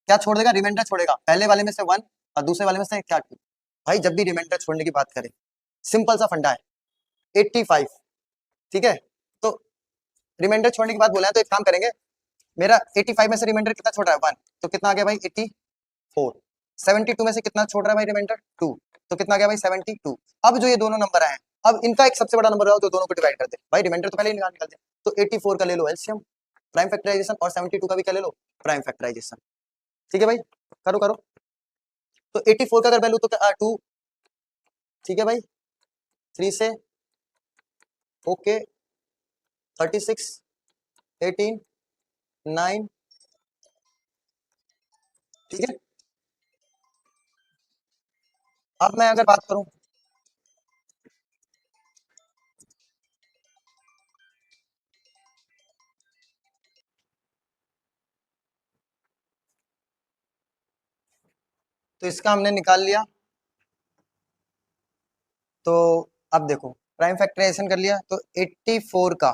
क्या छोड़ देगा, रिमाइंडर छोड़ेगा, पहले वाले में से 1 और दूसरे वाले में से क्या 2। भाई जब भी रिमाइंडर छोड़ने की बात करें, सिंपल सा फंडा है 85, ठीक है। तो रिमाइंडर छोड़ने की बात बोला है तो एक काम करेंगे, मेरा 85 में से रिमाइंडर कितना छोड़ रहा है 1, तो कितना आ गया भाई 84। 72 में से कितना छोड़ रहा है भाई रिमाइंडर 2, तो कितना आ गया भाई 72। अब जो ये दोनों नंबर आए अब इनका एक सबसे बड़ा नंबर हो तो दोनों को डिवाइड कर दे भाई, रिमाइंडर तो पहले ही निकाल दे। तो 84 का ले लो एलसीएम प्राइम फैक्टराइजेशन और 72 का भी क्या ले लो प्राइम फैक्टराइजेशन, ठीक है भाई, करो करो। तो 84 का अगर वैल्यू तो 2, ठीक है भाई, 3 से ओके, 36, 18, 9, ठीक है। अब मैं अगर बात करूं, तो इसका हमने निकाल लिया। तो अब देखो प्राइम फैक्टराइजेशन कर लिया, तो 84 का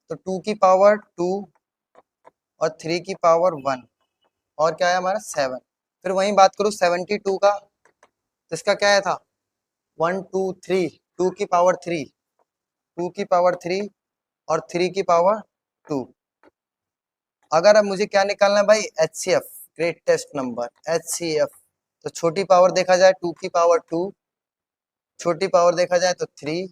तो 2 की पावर 2 और 3 की पावर 1 और क्या है हमारा 7। फिर वहीं बात करूं 72 का, तो इसका क्या है था 1 2 3, 2 की पावर 3, 2 की पावर 3 और 3 की पावर 2। अगर अब मुझे क्या निकालना है भाई, एचसीएफ ग्रेटेस्ट नंबर, एचसीएफ। तो छोटी पावर देखा जाए 2 की पावर 2, छोटी पावर देखा जाए तो 3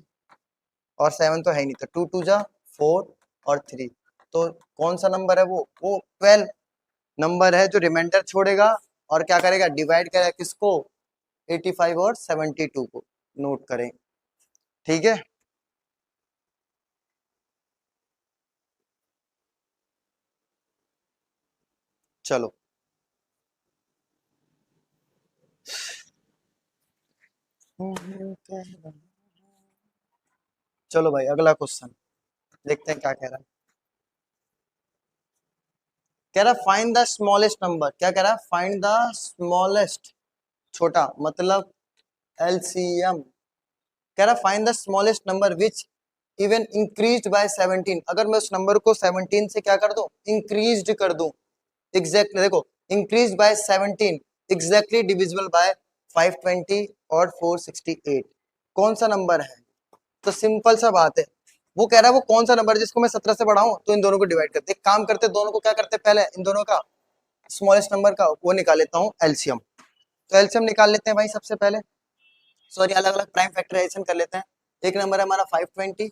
और 7 तो है ही नहीं, तो 2 2 जा 4 और 3। तो कौन सा नंबर है वो 12 नंबर है जो रिमाइंडर छोड़ेगा और क्या करेगा, डिवाइड करेगा किसको, 85 और 72 को। नोट करें, ठीक है। चलो चलो भाई अगला क्वेश्चन देखते हैं क्या कह रहा है। कह रहा फाइंड द स्मॉलेस्ट नंबर, क्या कह रहा है, फाइंड द स्मॉलेस्ट, छोटा मतलब एलसीएम। कह रहा find the smallest number which even increased by 17, अगर मैं उस नंबर को 17 से क्या कर दूं, इंक्रीज्ड कर दूं। एग्जैक्टली देखो, increase by 17 exactly divisible by 520 और 468, कौन सा नंबर है। तो सिंपल सा बात है, वो कह रहा है वो कौन सा नंबर जिसको मैं 17 से बढ़ाऊं, तो इन दोनों को डिवाइड करते, एक काम करते दोनों को क्या करते, पहले इन दोनों का स्मॉलेस्ट नंबर का वो निकाल लेता हूँ एलसीएम। तो एलसीएम निकाल लेते हैं भाई सबसे पहले, सॉरी अलग अलग प्राइम फैक्टराइजेशन कर लेते हैं। एक नंबर है हमारा 520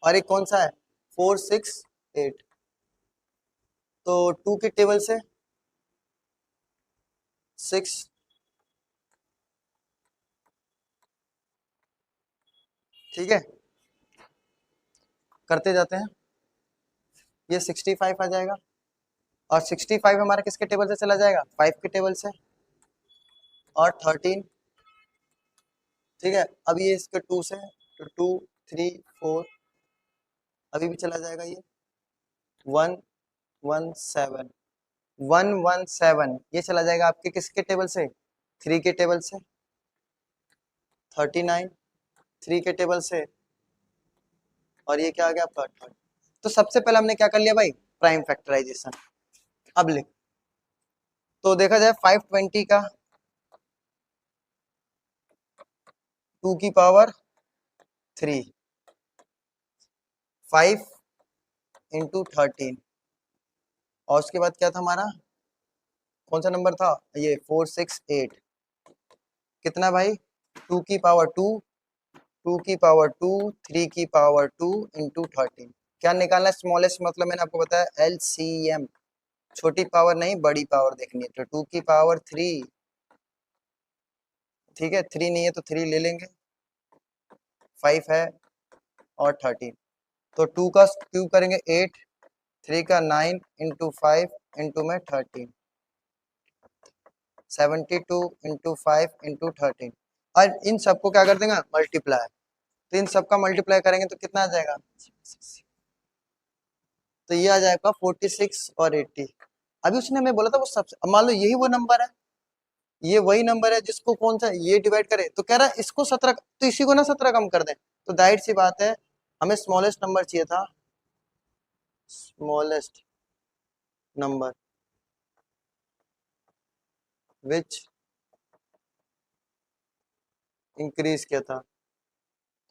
और एक कौन सा है 468। तो 2 की टेबल से 6, ठीक है, करते जाते हैं, ये 65 आ जाएगा और 65 हमारा किसके टेबल से चला जाएगा, 5 के टेबल से और 13, ठीक है। अब ये इसके 2 से, तो 2 3 4 अभी भी चला जाएगा, ये 117, 117 ये चला जाएगा आपके किसके टेबल से, 3 के टेबल से, 39 3 के टेबल से और ये क्या आ गया आपका 30। तो सबसे पहले हमने क्या कर लिया भाई, प्राइम फैक्टराइजेशन। अब लिख, तो देखा जाए 520 का 2 की पावर 3, 5 इंटू 13 और उसके बाद क्या था हमारा, कौन सा नंबर था ये 468, कितना भाई 2 की पावर 2, 2 की पावर 2, 3 की पावर 2 इंटू 13। क्या निकालना है, स्मॉलेस्ट मतलब मैंने आपको बताया एलसीएम, छोटी पावर नहीं बड़ी पावर देखनी है, तो 2 की पावर 3, ठीक है, 3 नहीं है तो 3 ले लेंगे, 5 है और 13। तो 2 का क्यूब करेंगे 8, 3 का 9 इंटू 5 इंटू में 13, 72 इंटू 5 इंटू 13 और इन सबको क्या कर देंगे मल्टीप्लाई। तो इन सबका मल्टीप्लाई करेंगे तो कितना आ जाएगा तो ये आ जाएगा 46 और 80। अभी उसने हमें बोला था वो सबसे, अब मान लो यही वो नंबर है, ये वही नंबर है जिसको कौन सा ये डिवाइड करे, तो कह रहा है इसको 17, तो इसी को ना 17 कम कर दें। तो जाहिर सी बात है हमें स्मॉलेस्ट नंबर चाहिए था, स्मॉलेस्ट नंबर विच इंक्रीज किया था।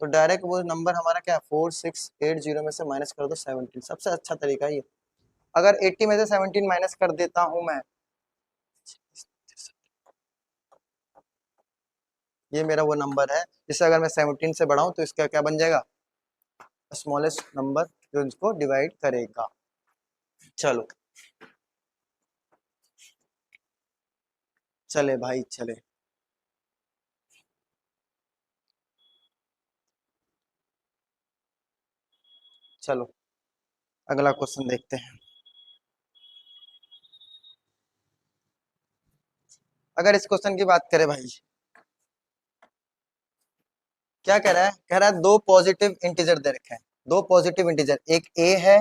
तो डायरेक्ट वो नंबर हमारा क्या है, 4680 में से माइनस कर दो 17, सबसे अच्छा तरीका ये। अगर 80 में से 17 माइनस कर देता हूं मैं, ये मेरा वो नंबर है जिसे अगर मैं 17 से बढ़ाऊं तो इसका क्या बन जाएगा, स्मॉलेस्ट नंबर जो इसको डिवाइड करेगा। चलो चले भाई चले। चलो अगला क्वेश्चन देखते हैं। अगर इस क्वेश्चन की बात करें भाई, क्या कह रहा है, कह रहा है दो पॉजिटिव इंटीजर दे रखे हैं, दो पॉजिटिव इंटीजर, एक ए है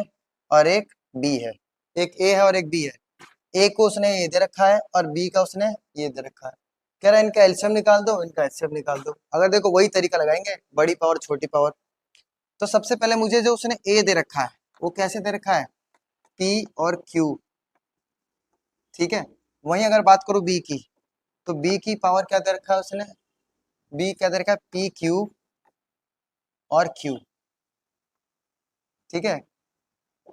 और एक बी है, एक ए है और एक बी है। ए को उसने ये दे रखा है और बी का उसने ये दे रखा है। कह रहा है इनका एलसीएम निकाल दो, इनका एचसीएफ निकाल दो। अगर देखो वही तरीका लगाएंगे, बड़ी पावर छोटी पावर। तो सबसे पहले मुझे जो उसने ए दे रखा है वो कैसे दे रखा है, पी और क्यू, ठीक है। वहीं अगर बात करूं बी की, तो बी की पावर क्या दे रखा है उसने, बी क्या दे रखा है, पी क्यू और क्यू, ठीक है।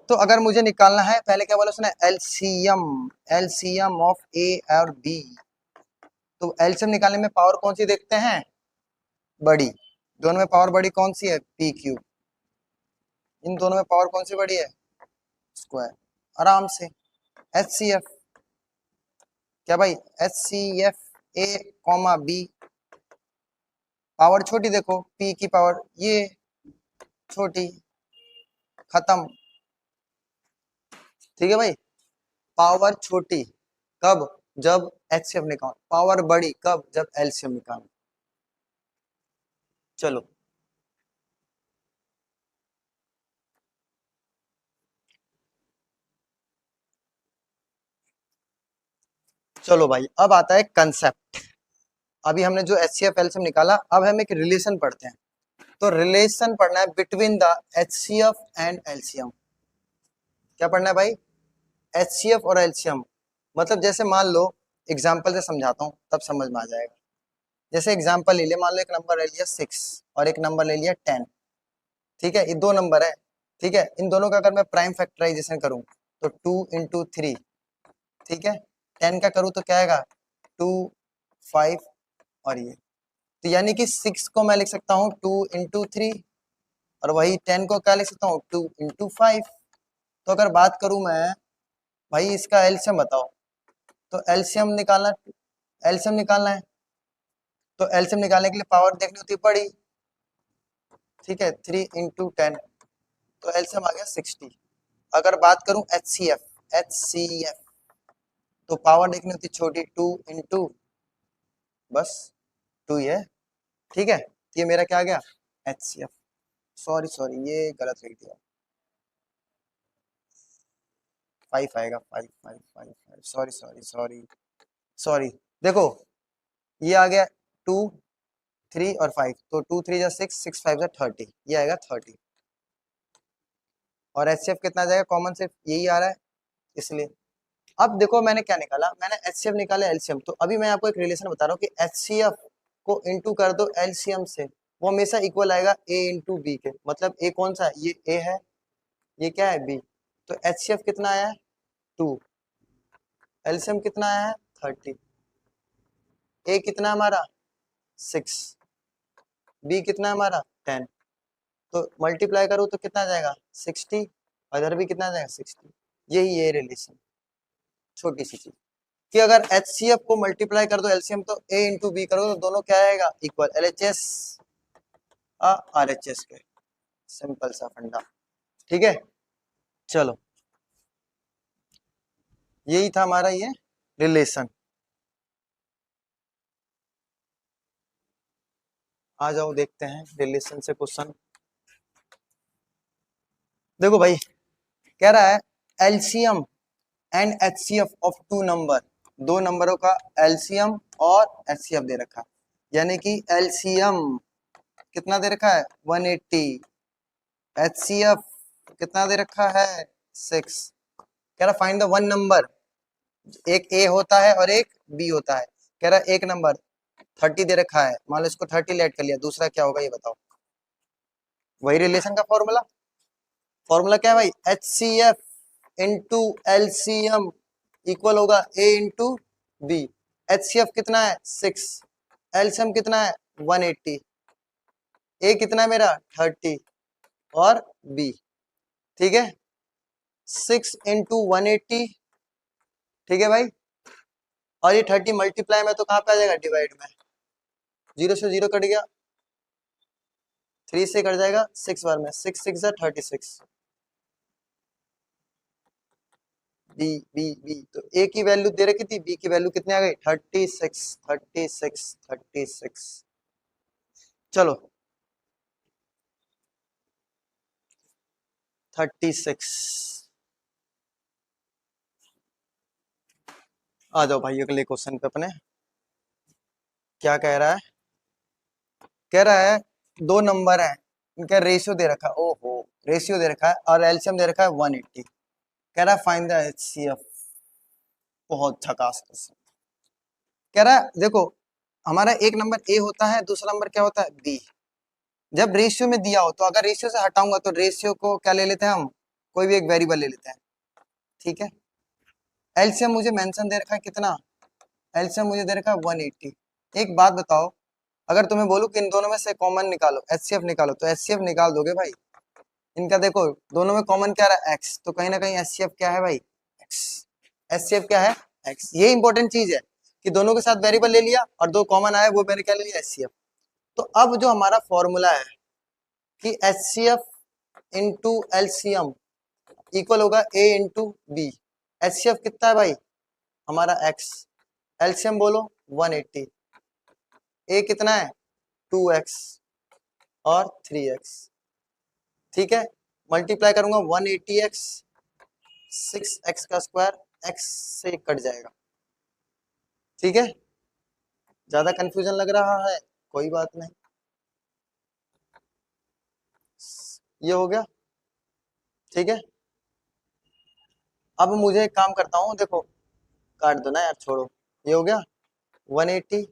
तो अगर मुझे निकालना है, पहले क्या बोला उसने, एलसीएम, एलसीएम ऑफ ए और बी। तो एलसीएम निकालने में पावर कौन सी देखते हैं, बड़ी। दोनों में पावर बड़ी कौन सी है, पी क्यू। इन दोनों में पावर कौन सी बड़ी है, स्क्वायर। आराम से एच सी एफ, क्या भाई, H C F A comma B, power छोटी देखो, पी की पावर ये छोटी, खत्म। ठीक है भाई, पावर छोटी कब, जब एचसीएफ निकाल, पावर बड़ी कब, जब एलसीएम निकाल। चलो चलो भाई, अब आता है कंसेप्ट। अभी हमने जो एचसीएफ एलसीएम निकाला, अब हम एक रिलेशन पढ़ते हैं। तो रिलेशन पढ़ना है between the HCF and LCM. क्या पढ़ना है भाई, एचसीएफ और एलसीएम। मतलब जैसे मान लो, एग्जाम्पल से समझाता हूँ तब समझ में आ जाएगा। जैसे एग्जाम्पल ले लिया, मान लो एक नंबर ले लिया 6 और एक नंबर ले लिया 10, ठीक है। ये दो नंबर है, ठीक है। इन दोनों का अगर मैं प्राइम फैक्टराइजेशन करूं तो 2 × 3, ठीक है। 10 का करूं तो क्या आएगा, 2, 5 और ये। तो यानी कि 6 को मैं लिख सकता हूँ 2 × 3 और वही 10 को क्या लिख सकता हूँ, 2 × 5। तो अगर बात करूं मैं, भाई इसका एलसीएम बताओ, तो एलसीएम निकालना, एलसीएम निकालना है। तो एलसीएम निकालने के लिए पावर देखनी होती है बड़ी, ठीक है। 3 × 10, तो एलसीएम आ गया 60। अगर बात करूं एचसीएफ, एचसीएफ, तो पावर देखनी होती छोटी, 2 × बस 2 ही है, ठीक है। ये मेरा क्या आ गया, एचसीएफ। सॉरी सॉरी ये गलत लिख दिया, 5 आएगा, 5 सॉरी सॉरी सॉरी सॉरी। देखो ये आ गया 2 3 और 5, तो 2 3 = 6, 6 5 = 30, ये आएगा 30। और एचसीएफ कितना आ जाएगा, कॉमन सिर्फ यही आ रहा है इसलिए। अब देखो मैंने क्या निकाला, मैंने एचसीएफ निकाला एलसीएम। तो अभी मैं आपको एक रिलेशन बता रहा हूँ कि एचसीएफ को इंटू कर दो एलसीएम से, वो हमेशा इक्वल आएगा ए × बी के। मतलब ए कौन सा है, ये ए है, ये क्या है, बी। तो एचसीएफ कितना आया है, 2, एलसीएम कितना आया है, 30। ए कितना है हमारा, 6, बी कितना है हमारा, 10। तो मल्टीप्लाई करूँ तो कितना आ जाएगा, 60, और इधर भी कितना आ जाएगा, 60। यही ये रिलेशन, छोटी सी चीज, कि अगर एचसीएफ को मल्टीप्लाई कर दो एलसीएम, तो ए × बी करो तो दोनों क्या आएगा, इक्वल, एलएचएस आरएचएस के। सिंपल सा फंडा, ठीक है। चलो यही था हमारा ये रिलेशन। आ जाओ देखते हैं रिलेशन से क्वेश्चन। देखो भाई, कह रहा है LCM and HCF of two number, दो नंबरों का एलसीएम और एचसीएफ दे रखा है, यानी कि एलसीएम कितना दे रखा है 180, एचसीएफ कितना दे रखा है 6। कह रहा फाइंड द वन नंबर, एक ए होता है और एक बी होता है। कह रहा एक नंबर 30 दे रखा है, मान लो इसको 30 लेट कर लिया, दूसरा क्या होगा ये बताओ। वही रिलेशन का फॉर्मूला, फॉर्मूला क्या है भाई, H C F into LCM equal होगा A into B. H C F कितना है 6, एलसीएम कितना है 180, ए कितना है मेरा 30 और बी, ठीक है 6 इंटू 180, ठीक है भाई, और ये 30 मल्टीप्लाई में तो कहाँ पे आ जाएगा डिवाइड में, 0 से 0 कट गया, 3 से कट जाएगा 6 बार में, 6 6 36, बी बी बी, तो ए की वैल्यू दे रखी थी, बी की वैल्यू कितनी आ गई 36 36 36। चलो 36, आ जाओ भाई अगले क्वेश्चन पे अपने। क्या कह रहा है, कह रहा है दो नंबर है, इनका रेशियो दे रखा है, ओहो रेशियो दे रखा है और एलसीएम दे रखा है 180। कह रहा है फाइंड द एचसीएफ, बहुत झकास क्वेश्चन। कह रहा है देखो हमारा एक नंबर ए होता है, दूसरा नंबर क्या होता है बी। जब रेशियो में दिया हो तो अगर रेशियो से हटाऊंगा तो रेशियो को क्या ले लेते हैं हम, कोई भी एक वेरिएबल ले लेते हैं, ठीक है। एलसीएम मुझे मेंशन दे रखा है कितना, एलसीएम मुझे दे रखा है 180। एक बात बताओ, अगर तुम्हें बोलूं कि इन दोनों में से कॉमन निकालो, एचसीएफ निकालो, तो एचसीएफ निकाल दोगे भाई। इनका देखो दोनों में कॉमन क्या रहा है एक्स, तो कहीं ना कहीं एचसीएफ क्या है भाई एक्स, एचसीएफ क्या है एक्स। ये इंपॉर्टेंट चीज है कि दोनों के साथ वेरिएबल ले लिया और दो कॉमन आए, वो मैंने क्या ले लिया एचसीएफ। तो अब जो हमारा फॉर्मूला है कि एचसीएफ इंटू एलसीएम इक्वल होगा ए इंटू बी। एचसीएफ कितना है भाई हमारा एक्स, एलसीएम बोलो 180, ए कितना है 2x और 3x, ठीक है। मल्टीप्लाई करूंगा 180x 6x का स्क्वायर, x से कट जाएगा, ठीक है। ज्यादा कंफ्यूजन लग रहा है, कोई बात नहीं, ये हो गया, ठीक है। अब मुझे एक काम करता हूँ, देखो काट दो ना यार, छोड़ो, ये हो गया 180,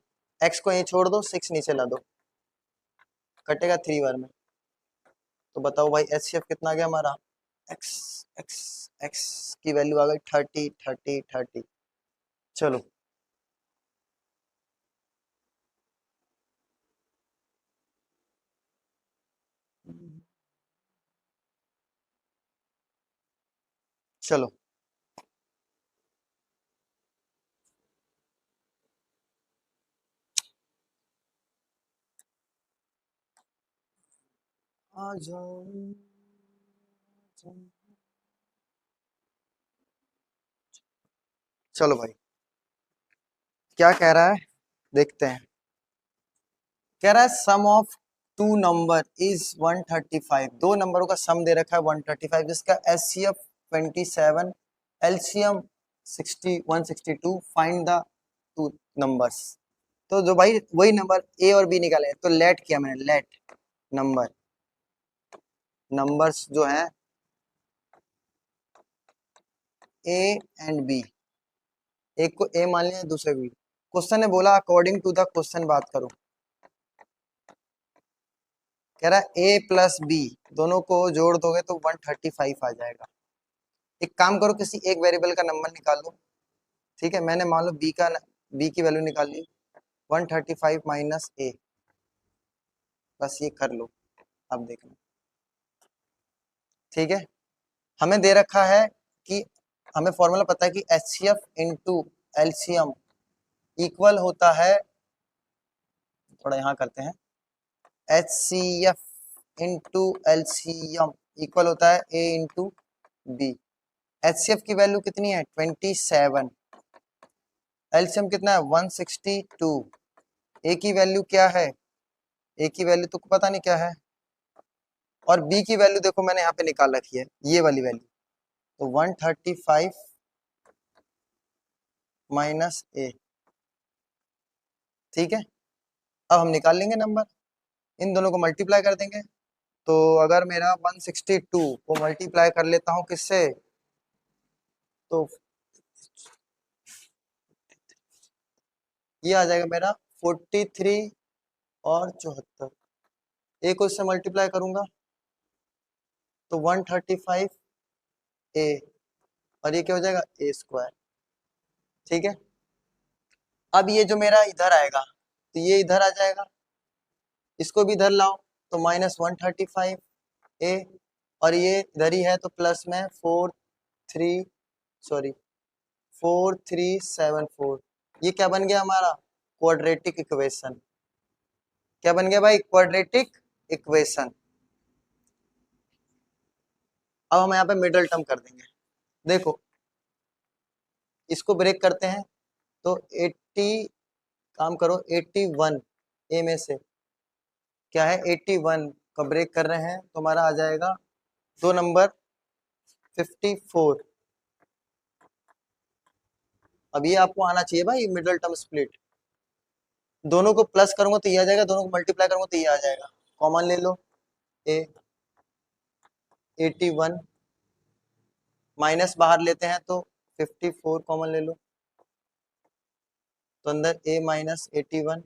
x को यहीं छोड़ दो, 6 नीचे ला दो, कटेगा 3 बार में। तो बताओ भाई एचसीएफ कितना आ गया हमारा, x x x की वैल्यू आ गई 30 30 30। चलो चलो आ जाओ, चलो भाई क्या कह रहा है देखते हैं। कह रहा है sum of two number is 135, दो नंबरों का सम दे रखा है 135, जिसका HCF 27, LCM 60 162, find the two numbers. तो जो भाई वही नंबर ए और बी निकाले, तो लेट किया मैंने, लेट नंबर, नंबर्स जो हैं ए एंड बी, एक को ए मान लिया दूसरे को बी। क्वेश्चन ने बोला अकॉर्डिंग टू द क्वेश्चन बात करो। कह रहा है ए प्लस बी दोनों को जोड़ दोगे तो 135 आ जाएगा। एक काम करो किसी एक वेरिएबल का नंबर निकाल लो, ठीक है। मैंने मान लो बी की वैल्यू निकाल ली 135 माइनस ए, बस ये कर लो, अब देखना, ठीक है। हमें दे रखा है कि हमें फॉर्मूला पता है कि एचसीएफ इंटू एलसीएम इक्वल होता है, थोड़ा यहाँ करते हैं, एचसीएफ इंटू एलसीएम इक्वल होता है ए इंटू बी। एचसीएफ की वैल्यू कितनी है 27, एलसीएम कितना है 162, ए की वैल्यू क्या है, ए की वैल्यू तो पता नहीं क्या है, और बी की वैल्यू देखो मैंने यहाँ पे निकाल रखी है ये वाली वैल्यू, तो 135 माइनस ए, ठीक है। अब हम निकाल लेंगे नंबर, इन दोनों को मल्टीप्लाई कर देंगे। तो अगर मेरा 162 को मल्टीप्लाई कर लेता हूं किससे, तो ये आ जाएगा मेरा 43 और 74, ए को इससे मल्टीप्लाई करूंगा तो 135 ए, और ये क्या हो जाएगा ए स्क्वायर, ठीक है। अब ये जो मेरा इधर आएगा तो ये इधर आ जाएगा, इसको भी इधर लाओ तो -135 ए, और ये इधर ही है तो प्लस में 4374, ये क्या बन गया हमारा क्वाड्रेटिक इक्वेशन। क्या बन गया भाई, क्वाड्रेटिक इक्वेशन। अब हम यहाँ पे मिडल टर्म कर देंगे, देखो इसको ब्रेक करते हैं तो 80, काम करो 81 ए में से क्या है 81 का ब्रेक कर रहे हैं तो हमारा आ जाएगा 2 नंबर 54। अब ये आपको आना चाहिए भाई मिडल टर्म स्प्लिट, दोनों को प्लस करूंगा तो ये आ जाएगा, दोनों को मल्टीप्लाई करूंगा तो ये आ जाएगा, कॉमन ले लो ए, 81 माइनस बाहर लेते हैं तो 54 कॉमन ले लो, तो अंदर a माइनस 81,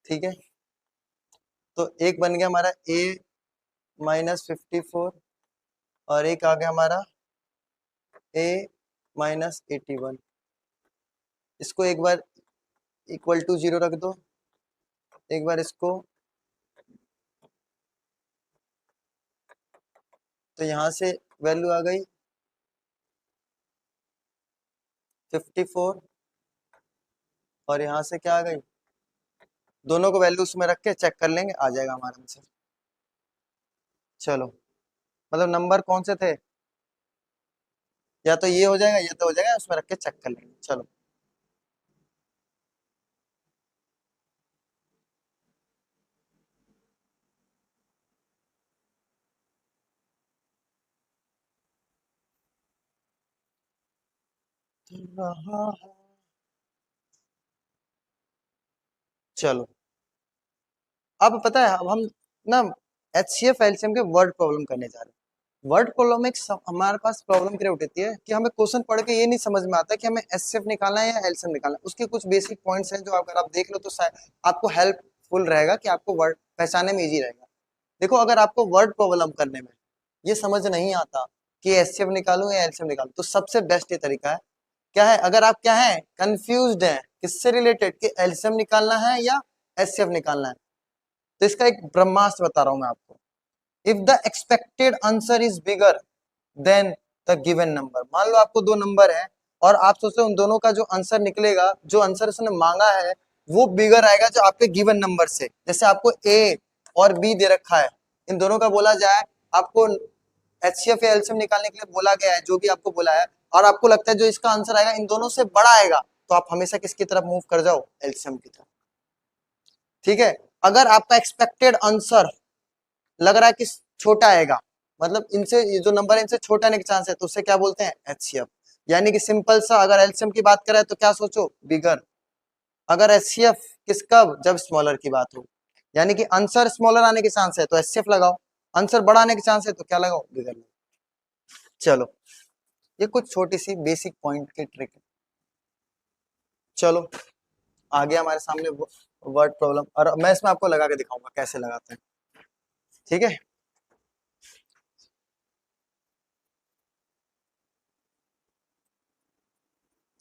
ठीक है। तो एक बन गया हमारा a माइनस 54 और एक आ गया हमारा a माइनस 81। इसको एक बार इक्वल टू 0 रख दो, एक बार इसको, तो यहां से वैल्यू आ गई 54 और यहां से क्या आ गई, दोनों को वैल्यू उसमें रख के चेक कर लेंगे, आ जाएगा हमारा आंसर। चलो, मतलब नंबर कौन से थे, या तो ये हो जाएगा या तो हो जाएगा, उसमें रख के चेक कर लेंगे। चलो रहा है, चलो अब पता है, अब हम ना HCF एलसीएम के वर्ड प्रॉब्लम करने जा रहे हैं। वर्ड प्रॉब्लम एक हमारे पास प्रॉब्लम क्रिएट होती है कि हमें क्वेश्चन पढ़ के ये नहीं समझ में आता कि हमें HCF निकालना है या एलसीएम निकालना है। उसके कुछ बेसिक पॉइंट्स हैं जो अगर आप देख लो तो शायद आपको हेल्पफुल रहेगा, कि आपको वर्ड पहचानने में इजी रहेगा। देखो, अगर आपको वर्ड प्रॉब्लम करने में ये समझ नहीं आता कि HCF निकालूं या एलसीएम निकालूं, तो सबसे बेस्ट ये तरीका है, क्या है, अगर आप क्या है कंफ्यूज्ड हैं किससे रिलेटेड, कि एलसीएम निकालना है या HCF निकालना है, तो इसका एक ब्रह्मास्त्र बता रहा हूं मैं आपको। If the expected answer is bigger than the given number, मान लो आपको दो नंबर है और आप सोचते हो उन दोनों का जो आंसर निकलेगा, जो आंसर उसने मांगा है वो बिगर आएगा जो आपके गिवन नंबर से। जैसे आपको ए और बी दे रखा है, इन दोनों का बोला जाए, आपको HCF या एलसीएम निकालने के लिए बोला गया है, जो भी आपको बोला है, और आपको लगता है जो इसका आंसर आएगा इन दोनों से बड़ा आएगा, तो आप हमेशा किसकी तरफ मूव कर जाओ, एलसीएम की तरफ, ठीक है। अगर आपका एक्सपेक्टेड आंसर लग रहा है कि छोटा आएगा, मतलब इनसे ये जो नंबर है इनसे छोटा आने के चांस है, तो उसे क्या बोलते हैं, HCF। यानी कि सिंपल सा, अगर एलसीएम की बात करें तो क्या सोचो, बिगर। अगर HCF किस कब, जब स्मॉलर की बात हो, यानी कि आंसर स्मॉलर आने के चांस है तो HCF लगाओ, आंसर बड़ा आने के चांस है तो क्या लगाओ, बिगर। चलो, ये कुछ छोटी सी बेसिक पॉइंट की ट्रिक है। चलो आगे हमारे सामने वर्ड प्रॉब्लम, और मैं इसमें आपको लगा के दिखाऊंगा कैसे लगाते हैं, ठीक है।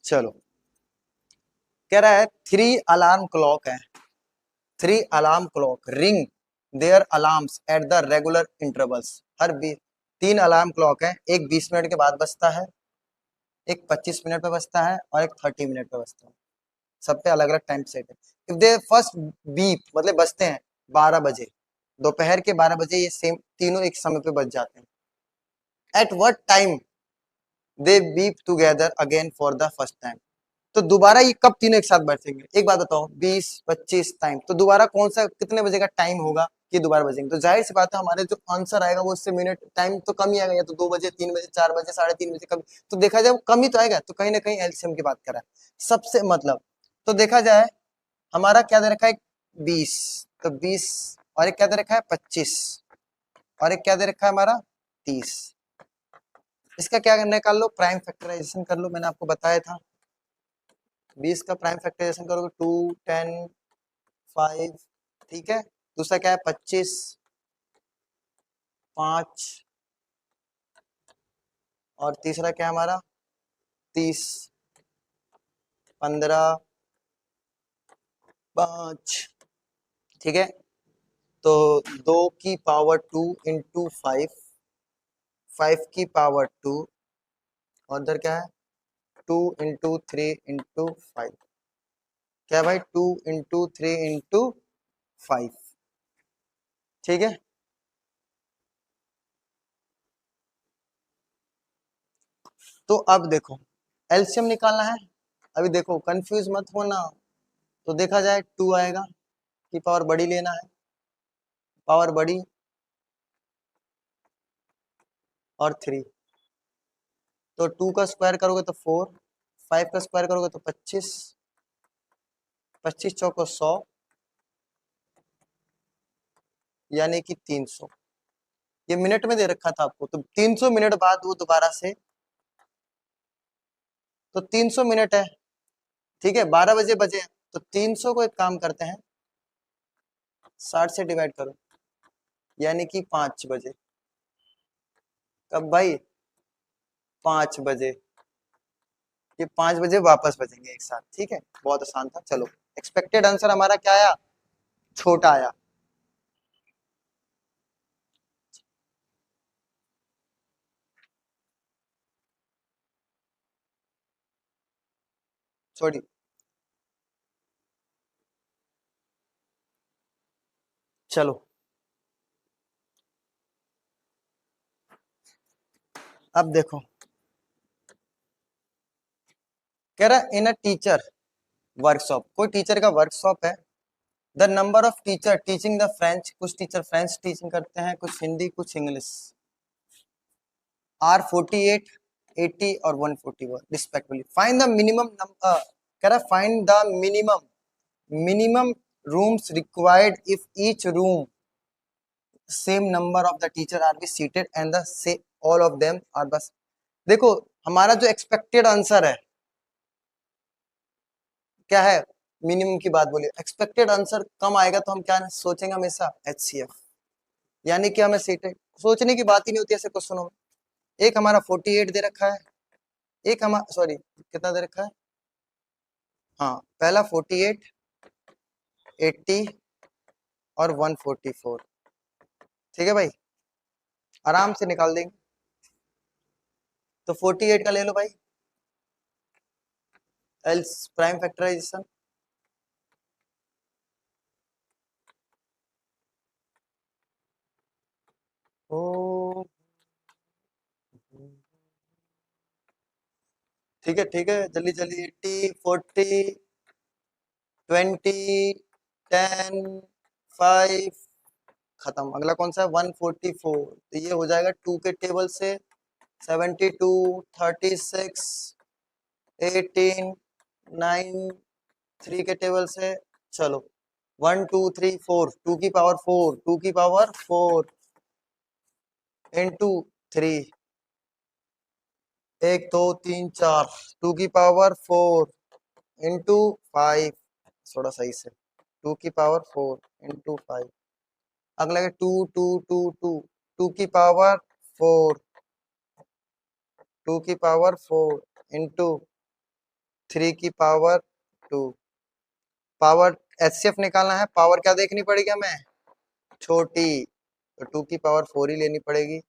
चलो, कह रहा है 3 अलार्म क्लॉक है, 3 alarm clock ring their alarms at the regular intervals. हर 3 अलार्म क्लॉक है, एक 20 मिनट के बाद बजता है, एक 25 मिनट पे बजता है और एक 30 मिनट पे बजता है। सब पे अलग अलग टाइम सेट है। इफ दे फर्स्ट बीप, मतलब बजते हैं 12 बजे, दोपहर के 12 बजे, ये सेम तीनों एक समय पे बज जाते हैं। At what time they beep together again for the first time, तो दोबारा ये कब तीनों एक साथ बजेंगे, एक बात बताओ, 20 25 टाइम, तो दोबारा कौन सा कितने बजे का टाइम होगा कि दोबारा बजेंगे, तो जाहिर सी बात है हमारे जो आंसर आएगा वो उससे मिनट टाइम तो कम ही आएगा, या तो 2 बजे, 3 बजे, 4 बजे, 3:30 बजे, कम तो देखा जाए वो कम ही तो आएगा, तो कहीं ना कहीं एलसीएम की बात करा सबसे मतलब। तो देखा जाए हमारा क्या दे रखा है 20, तो 20 और एक क्या दे रखा है 25 और एक क्या दे रखा है हमारा 30। इसका क्या करना है, कर लो प्राइम फैक्टराइजेशन कर लो, मैंने आपको बताया था 20 का प्राइम फैक्टराइजेशन करोगे 2 10 5, ठीक है। दूसरा क्या है 25 5 और तीसरा क्या है हमारा 30 15 5, ठीक है। तो 2 की पावर 2 इंटू 5, 5 की पावर 2 और इधर क्या है 2 इंटू 3 इंटू 5, क्या है भाई 2 इंटू 3 इंटू 5, ठीक है। तो अब देखो एलसीएम निकालना है, अभी देखो कंफ्यूज मत होना। तो देखा जाए 2 आएगा की पावर बड़ी लेना है, पावर बड़ी और 3, तो 2 का स्क्वायर करोगे तो 4, 5 का स्क्वायर करोगे तो 25, 25 चौको 100 यानी कि 300। ये मिनट में दे रखा था आपको, तो 300 मिनट बाद वो दोबारा से, तो 300 मिनट है, ठीक है 12 बजे बजे हैं, तो 300 को एक काम करते हैं 60 से डिवाइड करो यानी कि 5 बजे। कब भाई 5 बजे, ये 5 बजे वापस बजेंगे एक साथ, ठीक है। बहुत आसान था। चलो एक्सपेक्टेड आंसर हमारा क्या आया, छोटा आया। सॉरी, चलो अब देखो कह रहा इन अ टीचर वर्कशॉप, कोई टीचर का वर्कशॉप है, the number of teacher teaching the French, कुछ टीचर फ्रेंच टीचिंग करते हैं, कुछ हिंदी, कुछ इंग्लिश, आर 48 80 और 141 respectively. Find the minimum number, कह रहा find the minimum rooms required if each room same number of the teacher are be seated and the say all of them are बस। देखो हमारा जो एक्सपेक्टेड आंसर है क्या है, मिनिमम की बात बोलिए, एक्सपेक्टेड आंसर कम आएगा तो हम क्या सोचेंगे हमेशा एचसीएफ, यानी कि हमें सीटेड सोचने की बात ही नहीं होती ऐसे क्वेश्चनों में। एक हमारा 48 दे रखा है, एक हमारा सॉरी कितना दे रखा है, हाँ पहला 48 80 और 144, ठीक है भाई आराम से निकाल देंगे। तो 48 का ले लो भाई, एल्स प्राइम फैक्टराइजेशन, ओ ठीक है जल्दी जल्दी 80 40 20 10 5 खत्म। अगला कौन सा है 144, तो ये हो जाएगा 2 के टेबल से 72 36 18 9 3 के टेबल से, चलो 1 2 3 4 2 की पावर 4 2 की पावर 4 इंटू 3 1 2 3 4 2 की पावर 4 इंटू 5, थोड़ा सही से 2 की पावर 4 इंटू 5। अगला है 2 2 2 2 2 की पावर 4 2 की पावर 4 इंटू 3 की पावर 2। पावर एचसीएफ निकालना है, पावर क्या देखनी पड़ेगी हमें, छोटी, तो 2 की पावर 4 ही लेनी पड़ेगी,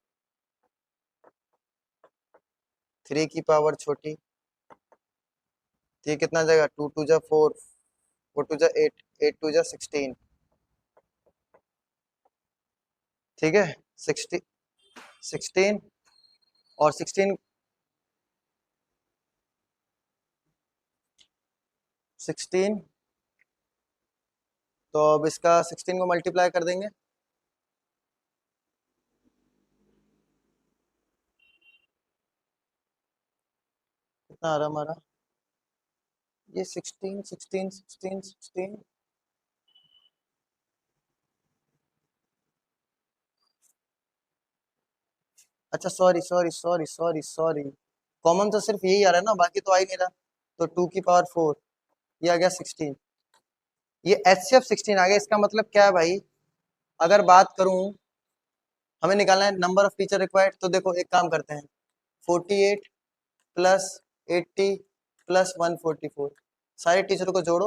3 की पावर छोटी, तो ये कितना जाएगा 2 2 जा 4 4 2 जा 8 8 2 जा 16, ठीक है 60 16 और 16 16, तो अब इसका 16 को मल्टीप्लाई कर देंगे कितना आ रहा हमारा, ये 16 16 16 16। अच्छा sorry sorry sorry sorry sorry, common तो सिर्फ यही आ रहा है ना, बाकी तो आ ही नहीं रहा। तो 2 की पावर 4, ये आ गया 16। ये HCF 16 आ गया। इसका मतलब क्या है भाई, अगर बात करूं, हमें निकालना है नंबर ऑफ टीचर रिक्वायर्ड। तो देखो एक काम करते हैं, 48 प्लस 80 प्लस 144, सारे टीचरों को जोड़ो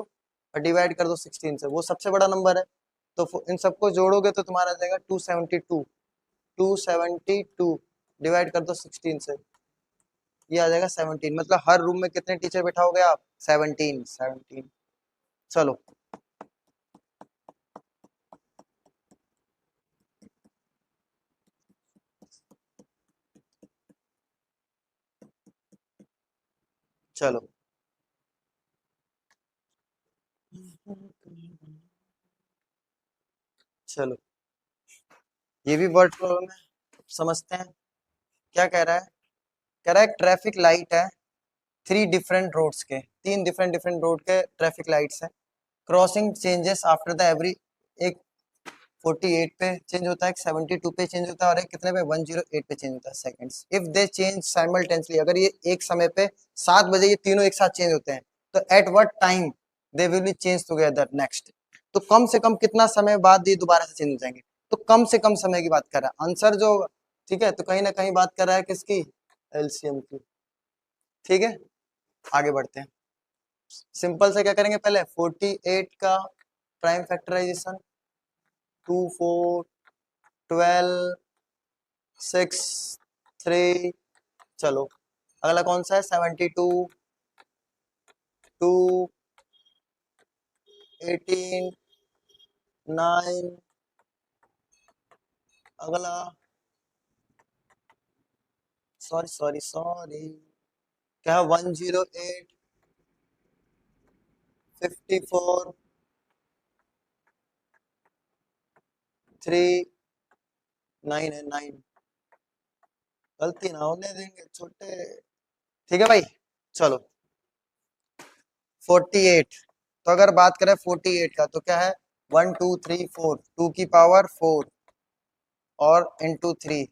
और डिवाइड कर दो 16 से, वो सबसे बड़ा नंबर है। तो इन सबको जोड़ोगे तो तुम्हारा आ जाएगा 272। 272 डिवाइड कर दो 16 से, ये आ जाएगा 17। मतलब हर रूम में कितने टीचर बैठाओगे आप? 17 17। चलो चलो, चलो ये भी वर्ड प्रॉब्लम है, समझते हैं क्या कह रहा है। कह रहा है ट्रैफिक लाइट है, 3 डिफरेंट रोड्स के, 3 डिफरेंट रोड के ट्रैफिक लाइट्स है। Crossing changes after the every, एक 48 पे चेंज होता है, एक 72 पे चेंज होता है, और एक कितने पे, 108 पे चेंज होता है seconds. If they change simultaneously, अगर ये एक समय पे 7 बजे ये तीनों एक साथ चेंज होते हैं, तो at what time they will be change together next. तो कम से कम कितना समय बाद ये दोबारा से चेंज हो जाएंगे। तो कम से कम समय की बात कर रहा है आंसर जो, ठीक है। तो कहीं ना कहीं बात कर रहा है किसकी, एलसीएम की। ठीक है, आगे बढ़ते हैं। सिंपल से क्या करेंगे, पहले 48 का प्राइम फैक्टराइजेशन, 2 4 12 6 3। चलो अगला कौन सा है, 72 2 18 9। अगला, सॉरी सॉरी सॉरी, क्या है, 108 54 3 9 है 9। गलती ना होने देंगे छोटे। ठीक है भाई, चलो 48। तो अगर बात करें 48 का, तो क्या है, 1 2 3 4, 2 की पावर 4 और इंटू 3।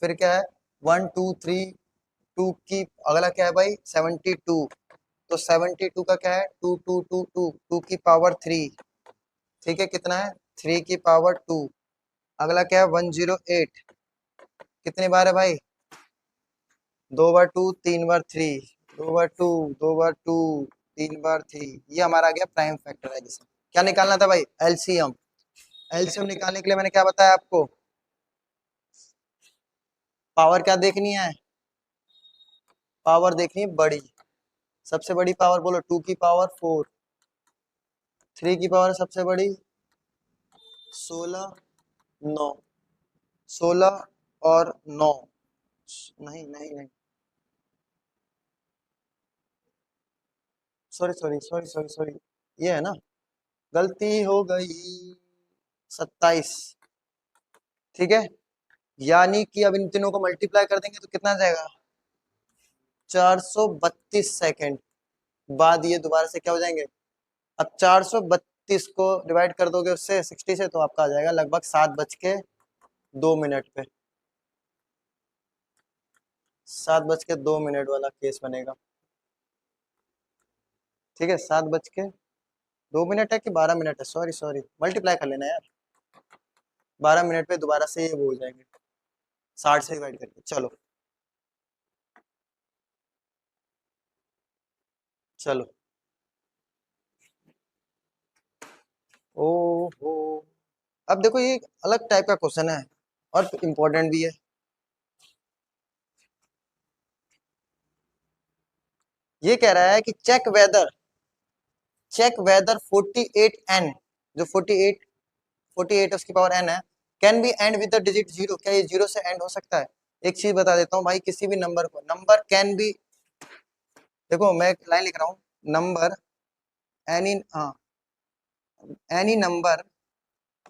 फिर क्या है, 1 2 3, 2 की, अगला क्या है भाई, 72। तो 72 का क्या है, 2 2 2 2, 2 की पावर 3। ठीक है, कितना है, 3 की पावर 2। अगला क्या है, 108, कितनी बार है भाई, 2 बार 2 3 बार 3, 2 बार 2 2 बार 2 3 बार 3। ये हमारा आ गया प्राइम फैक्टराइजेशन। क्या निकालना था भाई, एलसीएम। एलसीएम निकालने के लिए मैंने क्या बताया आपको, पावर क्या देखनी है, पावर देखनी है बड़ी। सबसे बड़ी पावर बोलो, 2 की पावर 4। 3 की पावर सबसे बड़ी 16 9, 16 और 9। नहीं नहीं नहीं, sorry sorry sorry sorry sorry, ये है ना, गलती हो गई, 27। ठीक है, यानी कि अब इन तीनों को मल्टीप्लाई कर देंगे तो कितना आ जाएगा, 432 सेकेंड बाद ये दोबारा से क्या हो जाएंगे। अब 432 को डिवाइड कर दोगे उससे 60 से, तो आपका आ जाएगा लगभग 7 बज के 2 मिनट पे। 7 बज के 2 मिनट वाला केस बनेगा। ठीक है, 7 बज के 2 मिनट है कि 12 मिनट है, सॉरी सॉरी, मल्टीप्लाई कर लेना यार। 12 मिनट पे दोबारा से ये वो हो जाएंगे, 60 से डिवाइड करके। चलो चलो, ओहो, अब देखो ये एक अलग टाइप का क्वेश्चन है और इम्पोर्टेंट भी है। ये कह रहा है कि चेक वेदर 48n, जो 48 48 उसकी पावर n है, can be and with the digit 0। क्या ये 0 से एंड हो सकता है? एक चीज बता देता हूँ भाई, किसी भी नंबर को, नंबर कैन बी, देखो मैं एक लाइन लिख रहा हूँ, नंबर एनी, हाँ, एनी नंबर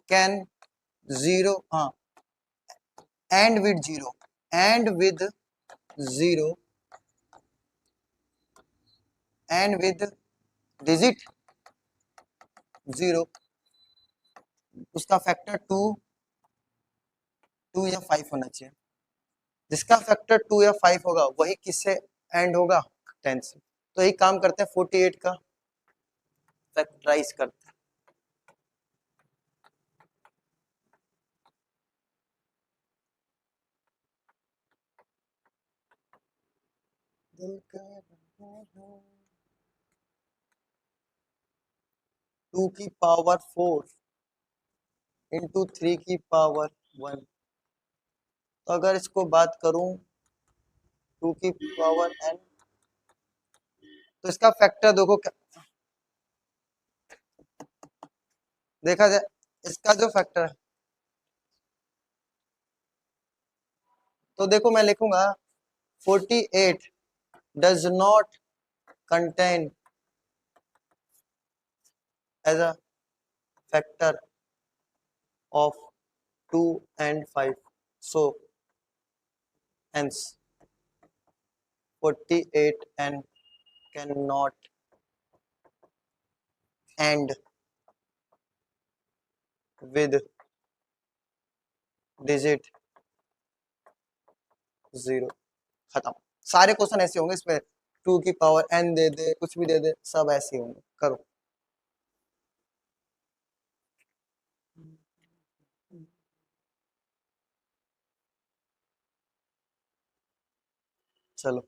कैन 0, हाँ, and with 0, and with 0 and with digit 0, उसका फैक्टर 2 या 5 होना चाहिए। जिसका फैक्टर 2 या 5 होगा वही किससे एंड होगा, 10 से। तो यही काम करते हैं, 48 का फैक्टराइज करते हैं। टू की पावर 4 इंटू 3 की पावर 1। तो अगर इसको बात करूं 2 की पावर n, तो इसका फैक्टर देखो क्या देखा जाए, इसका जो फैक्टर है तो देखो मैं लिखूंगा 48 does not contain as a factor of 2 and 5, so hence 48 and cannot end with digit 0। खत्म। सारे क्वेश्चन ऐसे होंगे, इसमें 2 की पावर n दे दे, कुछ भी दे दे, सब ऐसे होंगे। करो। चलो,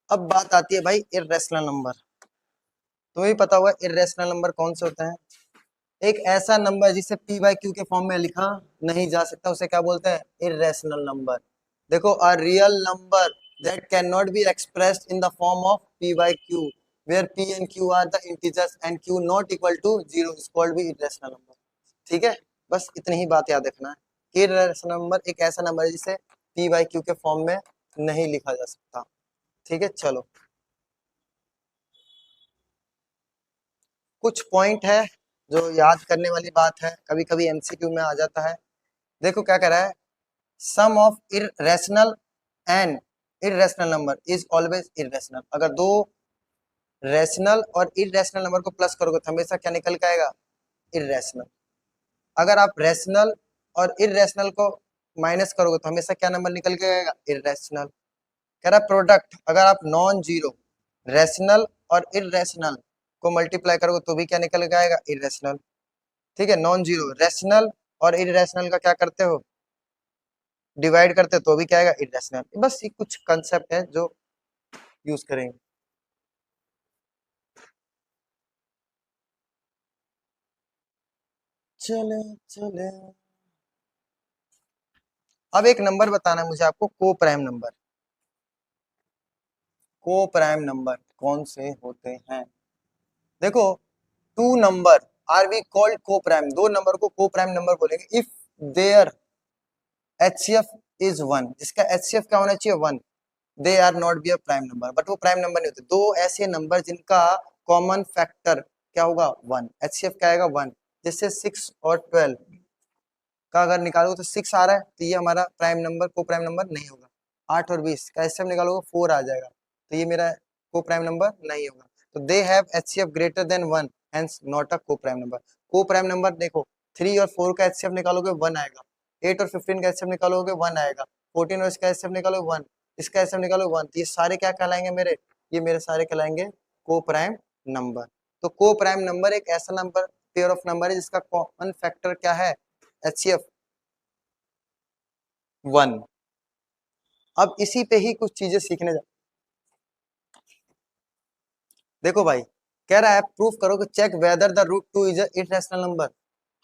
अब बात आती है भाई इर्रेशनल नंबर। तुम्हें भी पता होगा इर्रेशनल नंबर कौन से होते हैं। एक ऐसा नंबर जिसे p बाई क्यू के फॉर्म में लिखा नहीं जा सकता, उसे क्या बोलते हैं, इर्रेशनल नंबर। देखो, a real number that can not be expressed in the form of p by q where p and q are the integers and q not equal to 0 is called be irrational number. ठीक है, बस इतनी ही बात याद रखना है कि irrational number एक ऐसा नंबर है जिसे p बाई क्यू के फॉर्म में नहीं लिखा जा सकता। ठीक है, चलो कुछ पॉइंट है जो याद करने वाली बात है, कभी कभी एमसीक्यू में आ जाता है। देखो क्या कह रहा है, sum of irrational and irrational number is always irrational. अगर दो रैशनल और इररेशनल नंबर को प्लस करोगे तो हमेशा क्या निकल के आएगा, इररेशनल। अगर आप रैशनल और इररेशनल को माइनस करोगे तो हमेशा क्या नंबर निकल के आएगा, इररेशनल। कह रहा प्रोडक्ट, अगर आप नॉन जीरो रैशनल और इररेशनल को मल्टीप्लाई करोगे तो भी क्या निकल के आएगा, इररेशनल। ठीक है, नॉन जीरो रैशनल और इररेशनल का क्या करते हो, डिवाइड करते तो भी क्या आएगा, इररेशनल। बस ये कुछ कंसेप्ट है जो यूज करेंगे। चले चले, अब एक नंबर बताना है मुझे आपको, coprime number. Coprime number कौन से होते हैं। देखो, two number are be called coprime, दो नंबर को को प्राइम नंबर बोलेंगे इफ देयर एचसीएफ इज 1, जिसका एचसीएफ क्या होना चाहिए, 1। They are not be a prime number, but वो प्राइम नंबर नहीं होते। दो ऐसे नंबर जिनका कॉमन फैक्टर क्या होगा, 1, एचसीएफ क्या आएगा, 1। जैसे 6 और 12 का अगर निकालोगे तो 6 आ रहा है, तो ये हमारा prime number, coprime number नहीं होगा। 8 और 20 का एचसीएफ निकालोगे 4 आ जाएगा, तो ये मेरा को प्राइम नंबर नहीं होगा। तो they have HCF greater than 1, hence not a को prime number. Coprime number देखो, 3 और 4 का एचसीएफ निकालोगे 1 आएगा, 8 और 15 का एचसीएफ निकालोगे 1 आएगा, 14 और इसका एचसीएफ निकालोगे 1, इसका एचसीएफ निकालोगे 1। तो ये सारे क्या कहलाएंगे मेरे, ये मेरे सारे कहलाएंगे को प्राइम नंबर। तो को प्राइम नंबर एक ऐसा नंबर, पेयर ऑफ नंबर है जिसका कॉमन फैक्टर क्या है, एचसीएफ 1। अब इसी पे ही कुछ चीजें सीखने जा, देखो भाई, कह रहा है प्रूफ करो कि check whether the root 2 is irrational number.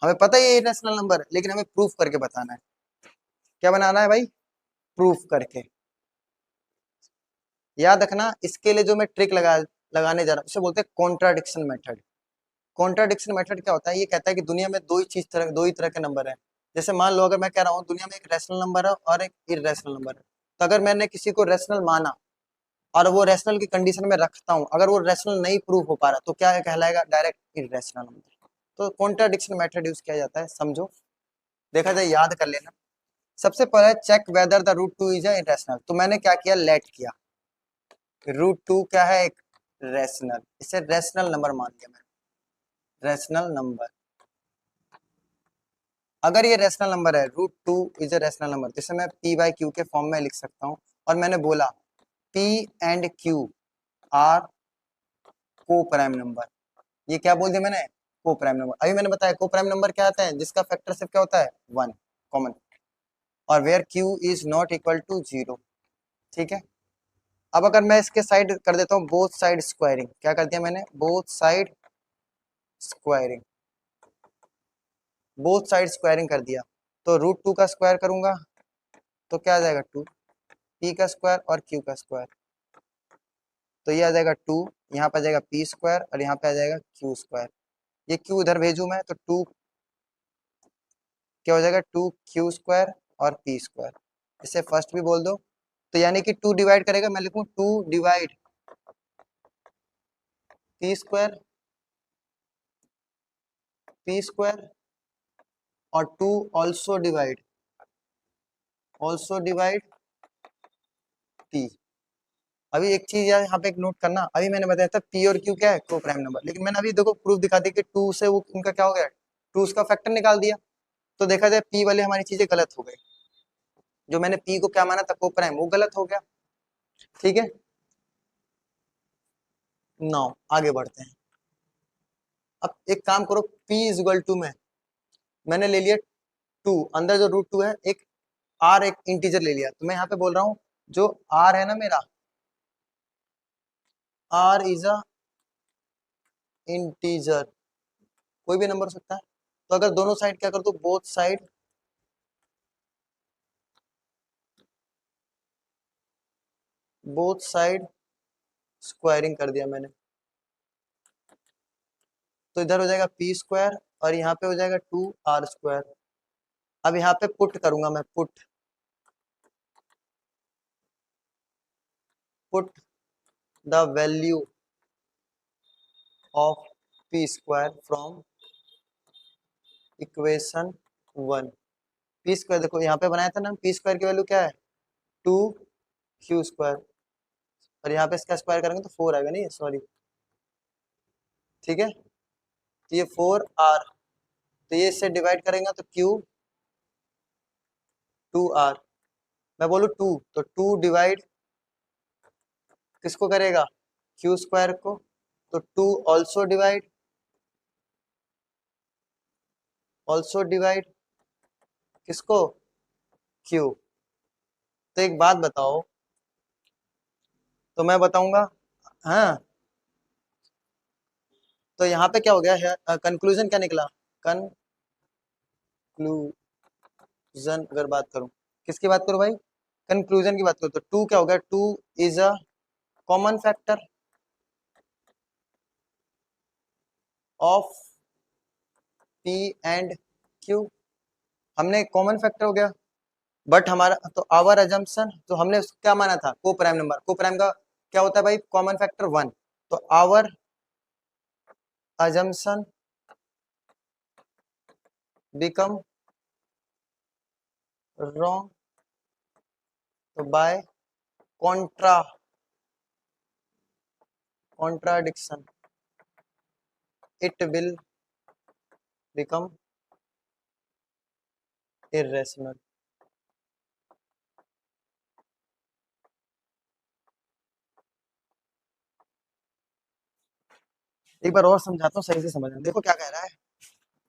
हमें पता है ये इरेशनल नंबर है, लेकिन हमें प्रूफ करके बताना है। क्या बनाना है भाई, प्रूफ करके। याद रखना, इसके लिए जो मैं ट्रिक लगाने जा रहा हूँ उसे बोलते हैं कॉन्ट्राडिक्शन मेथड। कॉन्ट्राडिक्शन मेथड क्या होता है, ये कहता है कि दुनिया में दो ही तरह के नंबर है। जैसे मान लो, अगर मैं कह रहा हूँ दुनिया में एक रैशनल नंबर है और एक इरेशनल नंबर है, तो अगर मैंने किसी को रैशनल माना और वो रैशनल की कंडीशन में रखता हूँ, अगर वो रैशनल नहीं प्रूव हो पा रहा तो क्या कहलाएगा, डायरेक्ट इरेशनल नंबर। तो कॉन्ट्राडिक्शन मेथड यूज किया जाता है, समझो, देखा जाए, याद कर लेना। सबसे पहले check whether the root 2 is irrational, तो मैंने क्या किया, लेट किया। रूट टू क्या है, एक रेशनल, इसे रेशनल नंबर मान लिया मैंने, रेशनल नंबर। अगर ये रेशनल नंबर है, root two is a rational number, जिसे मैं पी बाई क्यू के फॉर्म में लिख सकता हूँ। और मैंने बोला p and q are coprime number, ये क्या बोल दिया मैंने, को प्राइम नंबर। अभी मैंने बताया को प्राइम नंबर क्या आता है, जिसका फैक्टर सिर्फ क्या होता है, वन, कॉमन, और where q is not equal to zero. ठीक है, अब अगर मैं इसके साइड कर देता हूँ बोथ साइड स्क्वायरिंग, क्या कर दिया मैंने, both side squaring, both side squaring कर दिया। तो रूट टू का स्क्वायर करूंगा तो क्या आ जाएगा, टू, पी का स्क्वायर और क्यू का स्क्वायर, तो ये आ जाएगा टू, यहाँ पे आ जाएगा पी स्क्वायर और यहाँ पे आ जाएगा क्यू स्क्वायर। ये क्यू उधर भेजू मैं तो टू क्या हो जाएगा, टू क्यू स्क्वायर और पी स्क्वायर, इसे फर्स्ट भी बोल दो। तो यानी कि टू डिवाइड करेगा, मैं लिखूं टू डिवाइड पी स्क्वायर और टू ऑल्सो डिवाइड पी। अभी एक चीज यार यहाँ पे एक नोट करना, अभी मैंने बताया था पी और क्यू क्या है, को प्राइम नंबर, लेकिन मैंने अभी देखो प्रूफ दिखा दी कि टू से वो उनका क्या हो गया, टू उसका फैक्टर निकाल दिया। तो देखा जाए पी वाले हमारी चीजें गलत हो गई, जो मैंने पी को क्या माना था, को प्राइम, वो गलत हो गया। ठीक है, नौ, आगे बढ़ते हैं। अब एक काम करो, P इज इक्वल टू में मैंने ले लिया टू, अंदर जो रूट टू है, एक आर एक इंटीजर ले लिया, तो मैं यहाँ पे बोल रहा हूँ जो आर है ना मेरा, आर इज अ इंटीजर, कोई भी नंबर हो सकता है। तो अगर दोनों साइड क्या कर दो, बोथ साइड स्क्वायरिंग कर दिया मैंने, तो इधर हो जाएगा पी स्क्वायर और यहाँ पे हो जाएगा टू आर स्क्वायर। अब यहाँ पे पुट करूंगा मैं, put the value of P square from equation one. P square देखो यहाँ पे बनाया था ना, पी स्क्वायर की वैल्यू क्या है, टू क्यू स्क्वायर, और यहाँ पे इसका स्क्वायर करेंगे तो फोर आएगा, नहीं सॉरी, ठीक है, तो ये फोर आर, तो ये इससे डिवाइड करेंगे तो क्यू टू आर, मैं बोलू टू तो टू डिवाइड किसको करेगा, क्यू स्क्वायर को, तो टू ऑल्सो डिवाइड किसको, क्यू। तो एक बात बताओ, तो मैं बताऊंगा, हाँ, तो यहाँ पे क्या हो गया है, कंक्लूजन क्या निकला, कंक्लूजन, अगर बात करूं, किसकी बात करूं भाई, कंक्लूजन की बात करूं, तो टू क्या हो गया, to is a common factor of P and Q, हमने कॉमन फैक्टर हो गया। बट हमारा तो आवर अजम्पशन, तो हमने उसको क्या माना था, को प्राइम नंबर, को प्राइम का क्या होता है भाई, कॉमन फैक्टर वन, तो आवर अजम्पशन बिकम रॉन्ग, तो by contradiction it will become irrational। एक बार और समझाता हूँ, सही से समझना, देखो क्या कह रहा है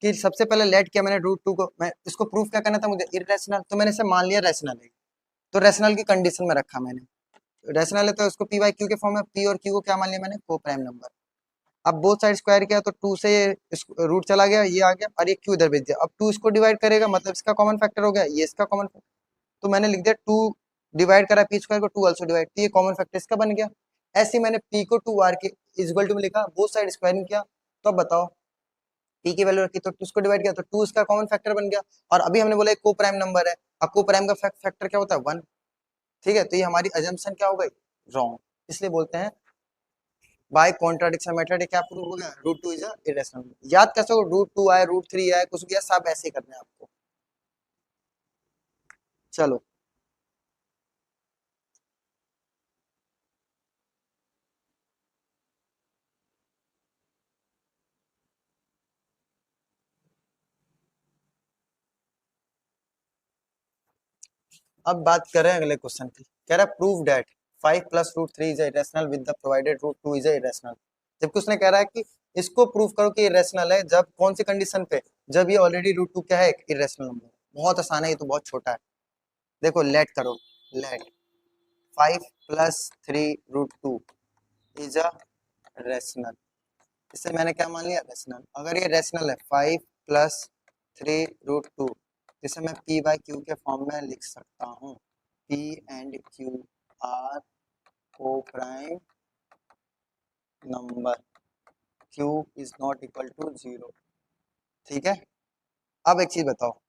कि सबसे पहले लेट किया मैंने रूट टू को, मैं इसको प्रूफ क्या करना था मुझे, इरेशनल, तो मैंने इसे मान लिया रैशनल है, तो रैशनल की कंडीशन में रखा मैंने, रैशनल है तो इसको पी बाई क्यू के फॉर्म में, पी और क्यू को क्या मान लिया मैंने, को प्राइम नंबर। अब बोथ साइड स्क्वायर किया तो टू से रूट चला गया, ये आ गया, और ये क्यू इधर भेज दिया, अब टू इसको डिवाइड करेगा, मतलब इसका कॉमन फैक्टर हो गया, ये इसका कॉमन, तो मैंने लिख दिया टू डिवाइड करा पी स्क्वायर को, टू ऑल्सो डिवाइड, तो ये कॉमन फैक्टर इसका बन गया। ऐसे ही मैंने पी को टू आर के इक्वल टू में लिखा, बोथ साइड स्क्वायरिंग किया, तो अब बताओ पी की वैल्यू रखी तो उसको डिवाइड किया तो टू इसका कॉमन फैक्टर बन गया। और अभी हमने बोला एक को प्राइम नंबर है, अब को प्राइम का फैक्टर क्या होता है, वन। ठीक है, तो ये हमारी अजम्पशन क्या हो गई, रॉन्ग, इसलिए बोलते हैं बाय कॉन्ट्राडिक्शन मेथड, क्या प्रूव हो गया, root two is a irrational. याद कैसे हो, रूट टू आए, रूट थ्री आए, कुछ भी आए, सब ऐसे ही करना है आपको। चलो अब बात करें अगले क्वेश्चन की। कह रहा है prove that 5 plus root 3 is irrational with the provided root 2 is irrational. जबकि उसने कह रहा है कि इसको प्रूव करो कि इरेशनल है, जब कौन सी कंडीशन पे, जब ये ऑलरेडी रूट 2 क्या है, एक इरेशनल नंबर। बहुत आसान है, ये तो बहुत छोटा है। देखो लेट करो, let 5 plus 3 root 2 is a rational. इससे मैंने क्या मान लिया, रेशनल। अगर ये रेशनल है 5 प्लस 3 रूट 2, जिसे मैं पी बाई क्यू के फॉर्म में लिख सकता हूँ। P and q are coprime number, q is not equal to 0। ठीक है, अब एक चीज बताओ।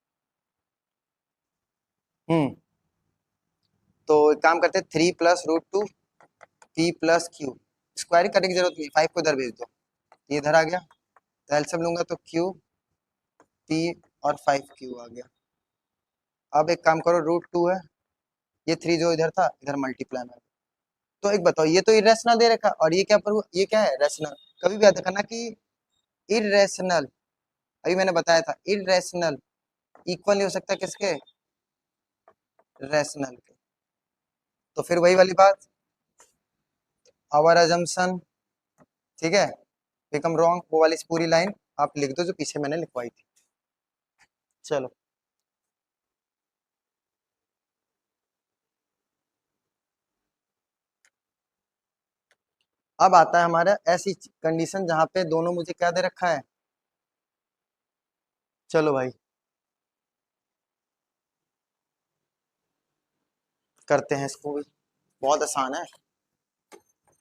तो एक काम करते हैं, 3 plus root 2 p plus q, squaring करने की जरूरत नहीं, 5 को इधर भेज दो, ये इधर आ गया, तो एलसीएम लूंगा तो क्यू पी और 5 क्यू आ गया। अब एक काम करो, रूट 2 है, ये 3 जो इधर था इधर मल्टीप्लाई में। तो एक बताओ, ये तो इरेशनल दे रखा और ये क्या पर, ये क्या है, रैशनल। कभी भी याद रखना कि इरेशनल, अभी मैंने बताया था इरेशनल इक्वल नहीं हो सकता किसके, रैशनल के। तो फिर वही वाली बात, आवर अजम्पशन, ठीक है, बिकम रॉन्ग, वो वाली पूरी लाइन आप लिख दो जो पीछे मैंने लिखवाई थी। चलो अब आता है हमारा ऐसी कंडीशन जहां पे दोनों मुझे क्या दे रखा है। चलो भाई करते हैं इसको भी, बहुत आसान है।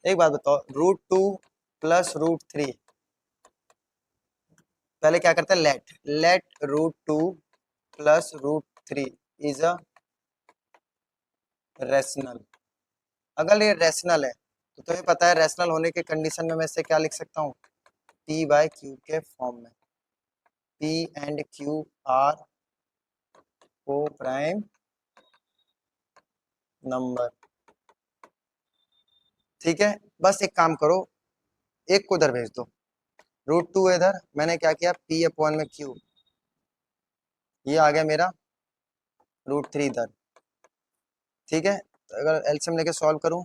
एक बात बताओ, रूट 2 प्लस रूट 3, पहले क्या करते हैं, let, let root 2 plus root 3 is a rational. अगर ये रेशनल है तो तुम्हें पता है रेशनल होने के कंडीशन में मैं इसे क्या लिख सकता हूँ, पी बाई क्यू के फॉर्म में। P and q are coprime number. ठीक है, बस एक काम करो, एक को इधर भेज दो, रूट 2 इधर, मैंने क्या किया, पी अपॉन में क्यू, ये आ गया मेरा रूट 3 इधर। ठीक है, तो अगर एलसीएम लेके सॉल्व करूं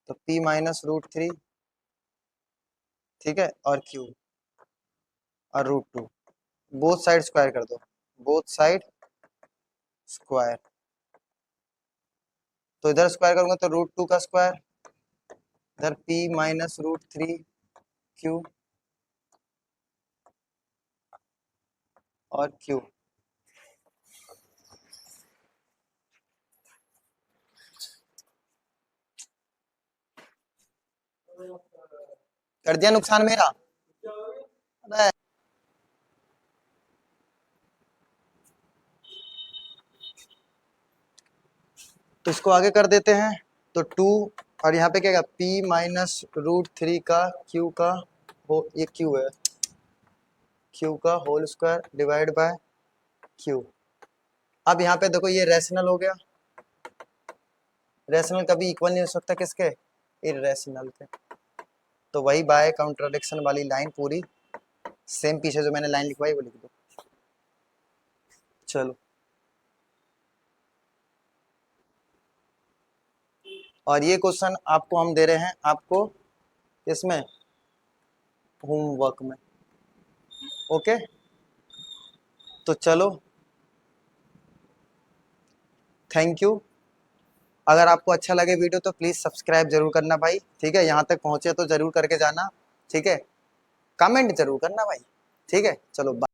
तो p माइनस रूट 3, ठीक है, और q और रूट 2, बोथ साइड स्क्वायर कर दो, बोथ साइड स्क्वायर। तो इधर स्क्वायर करूंगा तो रूट 2 का स्क्वायर, इधर p माइनस रूट 3 q और q। कर दिया नुकसान मेरा। अबे तो इसको आगे कर देते हैं, तो 2 और यहाँ पे क्या, p माइनस रूट 3 का q का, वो ये q है, q का whole square divide by q। अब यहाँ पे देखो ये रैशनल हो गया, रैशनल कभी इक्वल नहीं हो सकता किसके, इरेशनल के। तो वही बाय काउंट्रडिक्शन वाली लाइन पूरी सेम, पीछे जो मैंने लाइन लिखवाई वो लिख दो। चलो, और ये क्वेश्चन आपको हम दे रहे हैं, आपको इसमें होमवर्क में। ओके, तो चलो थैंक यू। अगर आपको अच्छा लगे वीडियो तो प्लीज सब्सक्राइब जरूर करना भाई, ठीक है, यहाँ तक पहुंचे तो जरूर करके जाना, ठीक है, कमेंट जरूर करना भाई, ठीक है, चलो बाय।